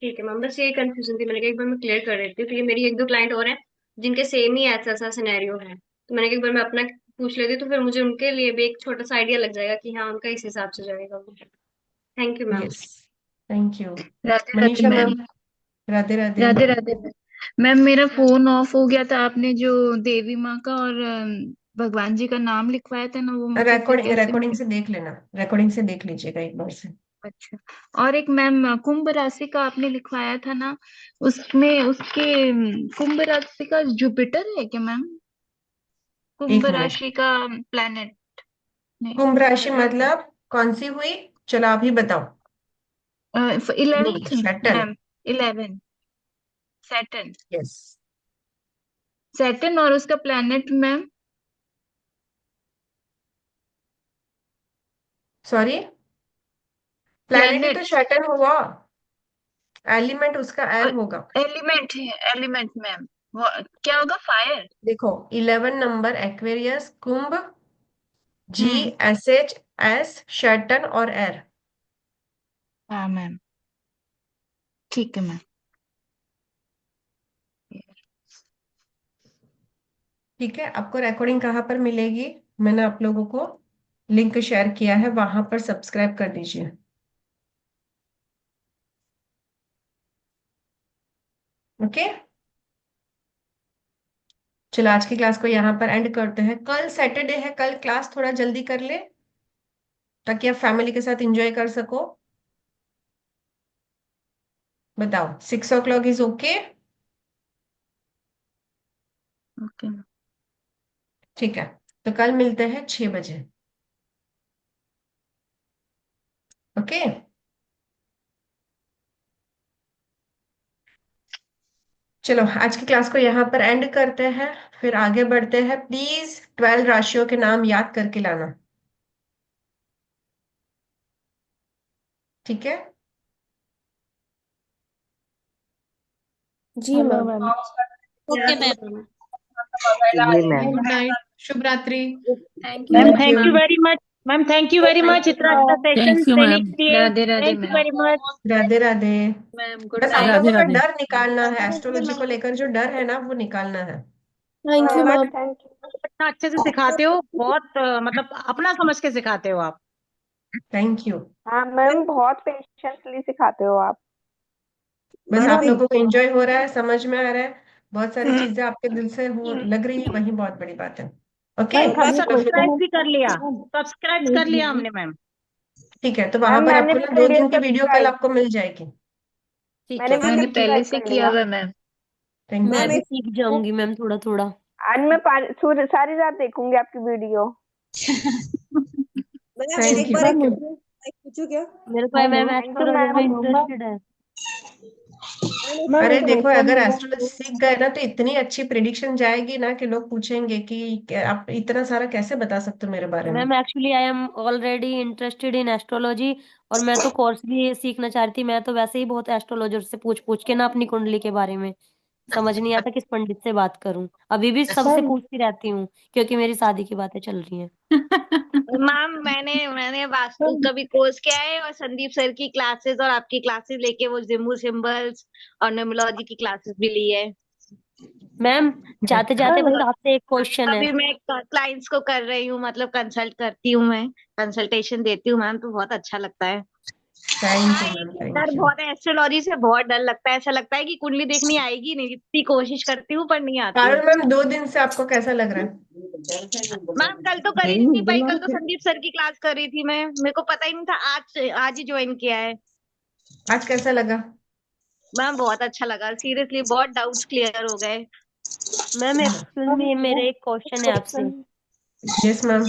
ठीक है मैम, बस यही कंफ्यूजन थी, मैंने कहा एक बार मैं क्लियर कर देती हूँ, क्योंकि मेरी एक दो क्लाइंट और हैं जिनके सेम ही ऐसा सा सिनेरियो है, तो मैंने कहा एक बार मैं अपना पूछ लेती हूँ, तो फिर मुझे उनके लिए भी एक छोटा सा आइडिया लग जाएगा कि हाँ उनका इस हिसाब से जाएगा। Thank you ma'am. Yes, thank you. Radhe Radhe Manisha ma'am. Ma'am. Radhe Radhe. Radhe Radhe ma'am. Ma'am मेरा फोन ऑफ हो गया था, आपने जो देवी माँ का और भगवान जी का नाम लिखवाया था ना, वो मुझे फिर रिकॉर्डिंग कैसे रिकॉर्डिंग मिले? से देख लेना, रिकॉर्डिंग से देख लीजिएगा एक बार से। अच्छा। और एक मैम कुंभ राशि का आपने लिखवाया था ना, उसमें उसके कुंभ राशि का जुपिटर है क्या मैम? कुंभ एक मिनट, राशि का प्लेनेट? नहीं, कुंभ राशि सैटर्न। मतलब कौन सी हुई? चलो आप ही बताओ। नहीं, 11th Saturn. Ma'am. 11 Saturn. Yes. Saturn और उसका प्लेनेट मैम? सॉरी, प्लैनेट ही तो प्लेनेट। सैटर्न हुआ, एलिमेंट उसका एयर होगा। एलिमेंट है, एलिमेंट मैम। क्या होगा? फायर। देखो 11 नंबर एक्वेरियस, कुंभ, जी, हम्म। एस एच, एस, सैटर्न और एयर। हाँ मैम, ठीक है मैम। ठीक है, आपको रिकॉर्डिंग कहाँ पर मिलेगी? मैंने आप लोगों को लिंक शेयर किया है, वहां पर सब्सक्राइब कर दीजिए। ओके, चलो आज की क्लास को यहाँ पर एंड करते हैं। कल सैटरडे है, कल क्लास थोड़ा जल्दी कर ले ताकि आप फैमिली के साथ एंजॉय कर सको। बताओ, 6 o'clock इज ओके? ओके। ठीक है, तो कल मिलते हैं 6 बजे। ओके, चलो आज की क्लास को यहाँ पर एंड करते हैं, फिर आगे बढ़ते हैं। प्लीज 12 राशियों के नाम याद करके लाना, ठीक है? जी hello ma'am. Ma'am. Okay ma'am. जी मैम। गुड नाइट, शुभ रात्रि। Thank you ma'am thank ma'am. You. Thank you very much. Ma'am thank you very thank much, you इतना मैम। अच्छा सेशन थैंक यू देने मैम। के लिए। Radhe Radhe thank you ma'am. Very much. Radhe Radhe. Ma'am good बस आप नाइट। लोगों राधे का राधे। डर निकालना है, राधे एस्ट्रोलॉजी को मैम। लेकर जो डर है ना वो निकालना है। Thank you ma'am ma'am. Thank you. इतना अच्छे से सिखाते हो, बहुत मतलब अपना समझ के सिखाते हो आप। Thank you. हाँ मैम, बहुत पेशेंसली सिखाते हो आप। बस आप लोगों को एंजॉय हो रहा है, समझ में आ रहा है, बहुत सारी चीजें आपके दिल से हो लग रही है, वही बहुत बड़ी बात है। ओके मैम और अभी चलो फिर, सब्सक्राइब भी कर लिया, मैम सब्सक्राइब कर लिया हमने मैम। ठीक है, तो वहां मैम पर मैंने आपको भी ना 2 दिन की वीडियो कल सब्सक्राइब आपको मिल जाएगी। ठीक मैंने है, भी मैंने पहले सब्सक्राइब से कर किया लिया। हुआ है मैम। थैंक मैं मैम यू। भी एक सीख जाऊंगी मैम थोड़ा थोड़ा। आज मैं सारी रात देखूंगी आपकी वीडियो। मैम थैंक एक यू। बार मैम एक मुझे एक पूछूं क्या? मेरे को hello ma'am thank you astrology में मैम। हेलो मैम इंटरेस्टेड है। मैम एक मैम अरे एक देखो, क्वेश्चन अगर मेरा एस्ट्रोलॉजी सीख गए ना तो इतनी अच्छी प्रिडिक्शन जाएगी ना कि लोग पूछेंगे कि आप इतना सारा कैसे बता सकते हो मेरे बारे में। Ma'am actually I am already interested in astrology, और मैं तो कोर्स भी सीखना चाह रही थी। मैं तो वैसे ही बहुत एस्ट्रोलॉजर से पूछ पूछ के ना अपनी कुंडली के बारे में समझ नहीं आता किस पंडित से बात करूं। अभी भी सबसे मैम पूछती रहती हूँ क्योंकि मेरी शादी की बातें चल रही हैं। मैम मैंने वास्तु मैम का भी कोर्स किया है, और संदीप सर की क्लासेस और आपकी क्लासेस लेके वो जिम्बू सिंबल्स और न्यूमरोलॉजी की क्लासेस भी ली है। मैम जाते जाते मैम बस आपसे एक क्वेश्चन है। अभी मैं क्लाइंट्स को कर रही हूँ, मतलब कंसल्ट करती हूँ, मैं कंसल्टेशन देती हूँ मैम, तो बहुत अच्छा लगता है। थैंक यू हाँ, मैम, एक डर थैंक यू। बहुत है, एस्ट्रोलॉजी से बहुत डर लगता है, ऐसा लगता है कि कुंडली देखनी आएगी नहीं, इतनी कोशिश करती हूँ पर नहीं आती। पारुल मैम, 2 दिन से आपको कैसा लग रहा है? मैम कल तो कर ही नहीं पाई, कल तो संदीप सर की क्लास कर रही थी मैं, मेरे को पता ही नहीं था, आज आज ही ज्वाइन किया है। आज कैसा लगा? मैम बहुत अच्छा लगा, सीरियसली बहुत डाउट्स क्लियर हो गए। मैम एक्चुअल मैम में वो मेरे एक क्वेश्चन है आपसे। Question yes ma'am.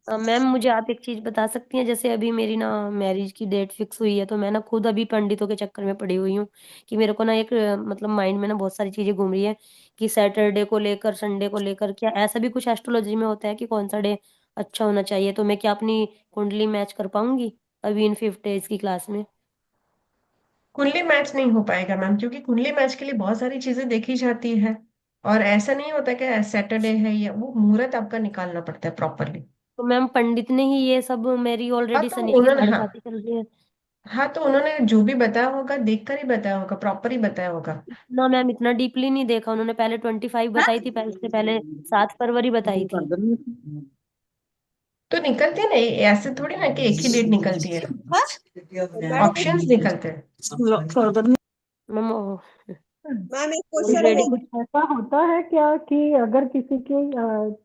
मैम मुझे आप एक चीज बता सकती हैं, जैसे अभी मेरी ना मैरिज की डेट फिक्स हुई है, तो मैं ना खुद अभी पंडितों के चक्कर में पड़ी हुई हूँ कि मेरे को ना एक मतलब माइंड में ना बहुत सारी चीजें घूम रही है कि सैटरडे को लेकर संडे को लेकर क्या ऐसा भी कुछ एस्ट्रोलॉजी में होता है कि कौन सा डे अच्छा होना चाहिए? तो मैं क्या अपनी कुंडली मैच कर पाऊंगी अभी इन 5 डेज की क्लास में? कुंडली मैच नहीं हो पाएगा मैम, क्योंकि कुंडली मैच के लिए बहुत सारी चीजें देखी जाती है। और ऐसा नहीं होता कि सैटरडे है, या वो मुहूर्त आपका निकालना पड़ता है प्रॉपरली। तो मैम पंडित ने ही ये सब, मेरी हाँ ऑलरेडी तो शनि की उन्होंने साढ़े हाँ साथी चल रही है। हाँ तो उन्होंने जो भी बताया होगा देख कर ही बताया होगा, प्रॉपर ही बताया होगा। ना मैम इतना डीपली नहीं देखा उन्होंने, पहले 25 बताई थी, पहले उससे पहले 7 फरवरी बताई थी। तो निकलती है ना, ऐसे थोड़ी ना कि एक ही डेट निकलती है, मैडम ऑप्शंस निकलते हैं। मैम मैम एक क्वेश्चन ऑलरेडी है। कुछ ऐसा होता है क्या कि अगर किसी की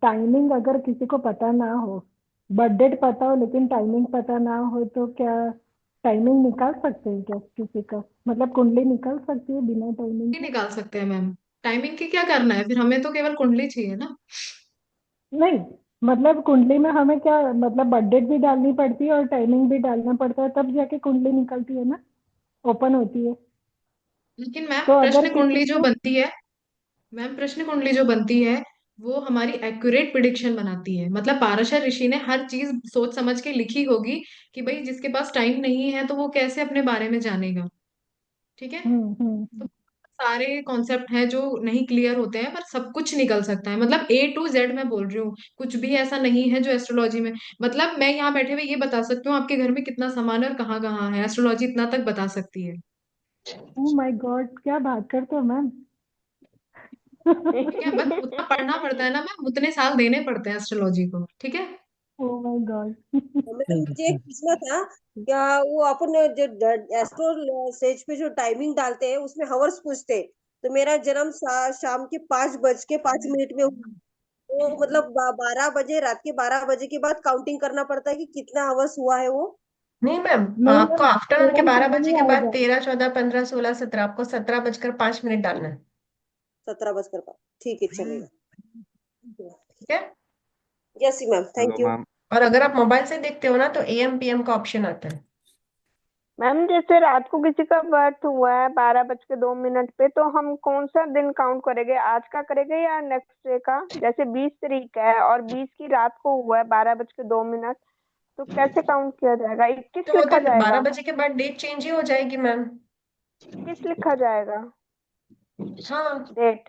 टाइमिंग अगर किसी को पता ना हो, बर्थ डेट पता हो लेकिन टाइमिंग पता ना हो, तो क्या टाइमिंग निकाल सकते हैं क्या किसी का? मतलब कुंडली निकल सकती है बिना टाइमिंग नहीं के? निकाल सकते हैं मैम। टाइमिंग की क्या करना है फिर, हमें तो केवल कुंडली चाहिए ना। नहीं, मतलब कुंडली में हमें क्या, मतलब बर्थ डेट भी डालनी पड़ती है और टाइमिंग भी डालना पड़ता है, तब जाके कुंडली निकलती है ना, ओपन होती है। लेकिन मैम तो अगर प्रश्न किसी कुंडली जो को बनती है, मैम प्रश्न कुंडली जो बनती है वो हमारी एक्यूरेट प्रिडिक्शन बनाती है। मतलब पाराशर ऋषि ने हर चीज सोच समझ के लिखी होगी कि भाई जिसके पास टाइम नहीं है तो वो कैसे अपने बारे में जानेगा। ठीक है। तो सारे कॉन्सेप्ट हैं जो नहीं क्लियर होते हैं, पर सब कुछ निकल सकता है। मतलब A to Z मैं बोल रही हूँ, कुछ भी ऐसा नहीं है जो एस्ट्रोलॉजी में, मतलब मैं यहाँ बैठे हुए ये बता सकती हूँ आपके घर में कितना सामान है और कहाँ कहाँ है, एस्ट्रोलॉजी इतना तक बता सकती है। ओ माय गॉड, क्या बात करते हो मैम! ठीक है, बस उतना पढ़ना पड़ता है ना मैम, उतने साल देने पड़ते हैं एस्ट्रोलॉजी को। ठीक है। Oh my God! मैम मुझे एक पूछना था, क्या वो अपन जो एस्ट्रो स्टेज पे जो टाइमिंग डालते हैं उसमें हवर्स पूछते हैं, तो मेरा जन्म शाम के 5:05 में हुआ, तो मतलब 12 बजे, रात के 12 बजे के बाद काउंटिंग करना पड़ता है कि कितना हवर्स हुआ है वो? नहीं मैम, नहीं आपको मैम, आफ्टरनून के 12 AM बजे नहीं के बाद आएगा। 13, 14, 15, 16, 17, आपको 17:05 डालना है। 17 बजकर 5, ठीक है चलेगा। ठीक है। Yes ma'am, hello thank you. Ma'am. और अगर आप मोबाइल से देखते हो ना तो AM PM का ऑप्शन आता है। मैम जैसे रात को किसी का बर्थ हुआ है 12:02 पे, तो हम कौन सा दिन काउंट करेंगे, आज का करेंगे या नेक्स्ट डे का? जैसे 20 तारीख है और 20 की रात को हुआ है 12:02, तो कैसे काउंट किया जाएगा? 21 तो वो लिखा तो 12 जाएगा? बजे के बाद डेट चेंज ही हो जाएगी मैम। 21 लिखा जाएगा हाँ। डेट?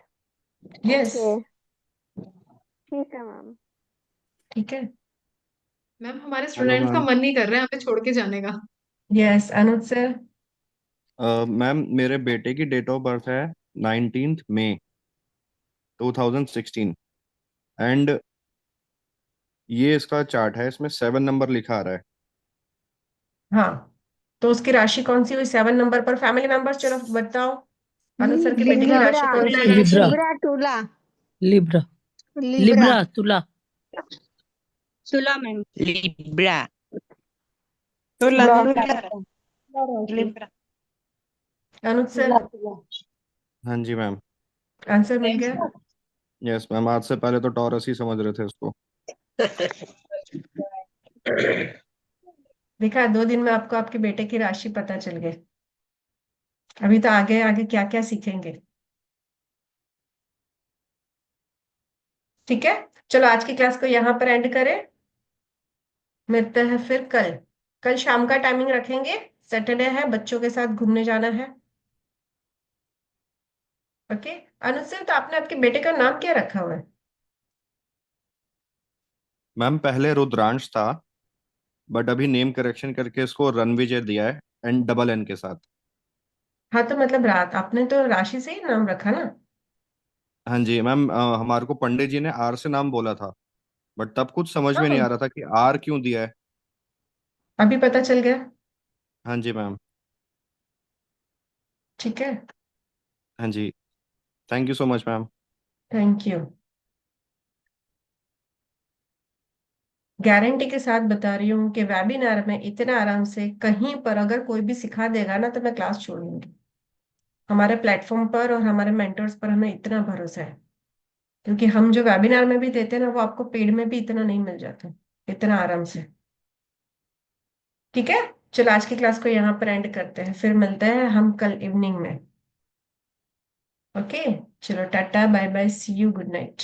यस। ओके, ठीक है मैम। ठीक है। मैम हमारे हेलो स्टूडेंट्स का मैम। मन नहीं कर रहा है हमें छोड़ के जाने का। यस अनुज सर। मैम मेरे बेटे की डेट ऑफ बर्थ है 19 मई 2016, एंड ये इसका चार्ट है, इसमें 7 नंबर लिखा आ रहा है। हाँ, तो उसकी राशि कौन सी हुई 7 नंबर पर? फैमिली मेंबर्स चलो बताओ, अनुज सर के बेटे की लिब्रा राशि कौन सी है? लिब्रा। लिब्रा तुला लिब्रा। लिब्रा लिब्रा तुला। तुला मैम। लिब्रा। तो लग्न क्या है? राशि लिब्रा। अनुज सर, हाँ जी मैम। आंसर मिल गया? यस मैम, आज से पहले तो टॉरस ही समझ रहे थे उसको। देखा, 2 दिन में आपको आपके बेटे की राशि पता चल गई। अभी तो आगे आगे क्या क्या सीखेंगे। ठीक है, चलो आज की क्लास को यहाँ पर एंड करें। मिलते हैं फिर कल। कल शाम का टाइमिंग रखेंगे, सैटरडे है, बच्चों के साथ घूमने जाना है। ओके। अनुज सर, तो आपने आपके बेटे का नाम क्या रखा हुआ है? मैम पहले रुद्रांश था, बट अभी नेम करेक्शन करके इसको रणविजय दिया है, एंड डबल एन के साथ। हाँ, तो मतलब रात आपने तो राशि से ही नाम रखा ना? हाँ जी मैम, हमारे को पंडित जी ने आर से नाम बोला था, बट तब कुछ समझ में नहीं हाँ, आ रहा था कि आर क्यों दिया है। अभी पता चल गया। हाँ जी मैम। ठीक है, हाँ जी, thank you so much ma'am. Thank you. Guarantee के साथ बता रही हूँ कि वेबिनार में इतना आराम से कहीं पर अगर कोई भी सिखा देगा ना, तो मैं क्लास छोड़ दूंगी। हमारे प्लेटफॉर्म पर और हमारे मेंटर्स पर हमें इतना भरोसा है, क्योंकि हम जो वेबिनार में भी देते हैं ना, वो आपको पेड में भी इतना नहीं मिल जाता, इतना आराम से। ठीक है, चलो आज की क्लास को यहाँ पर एंड करते हैं, फिर मिलते हैं हम कल इवनिंग में। ओके, चलो tata bye bye, see you, good night.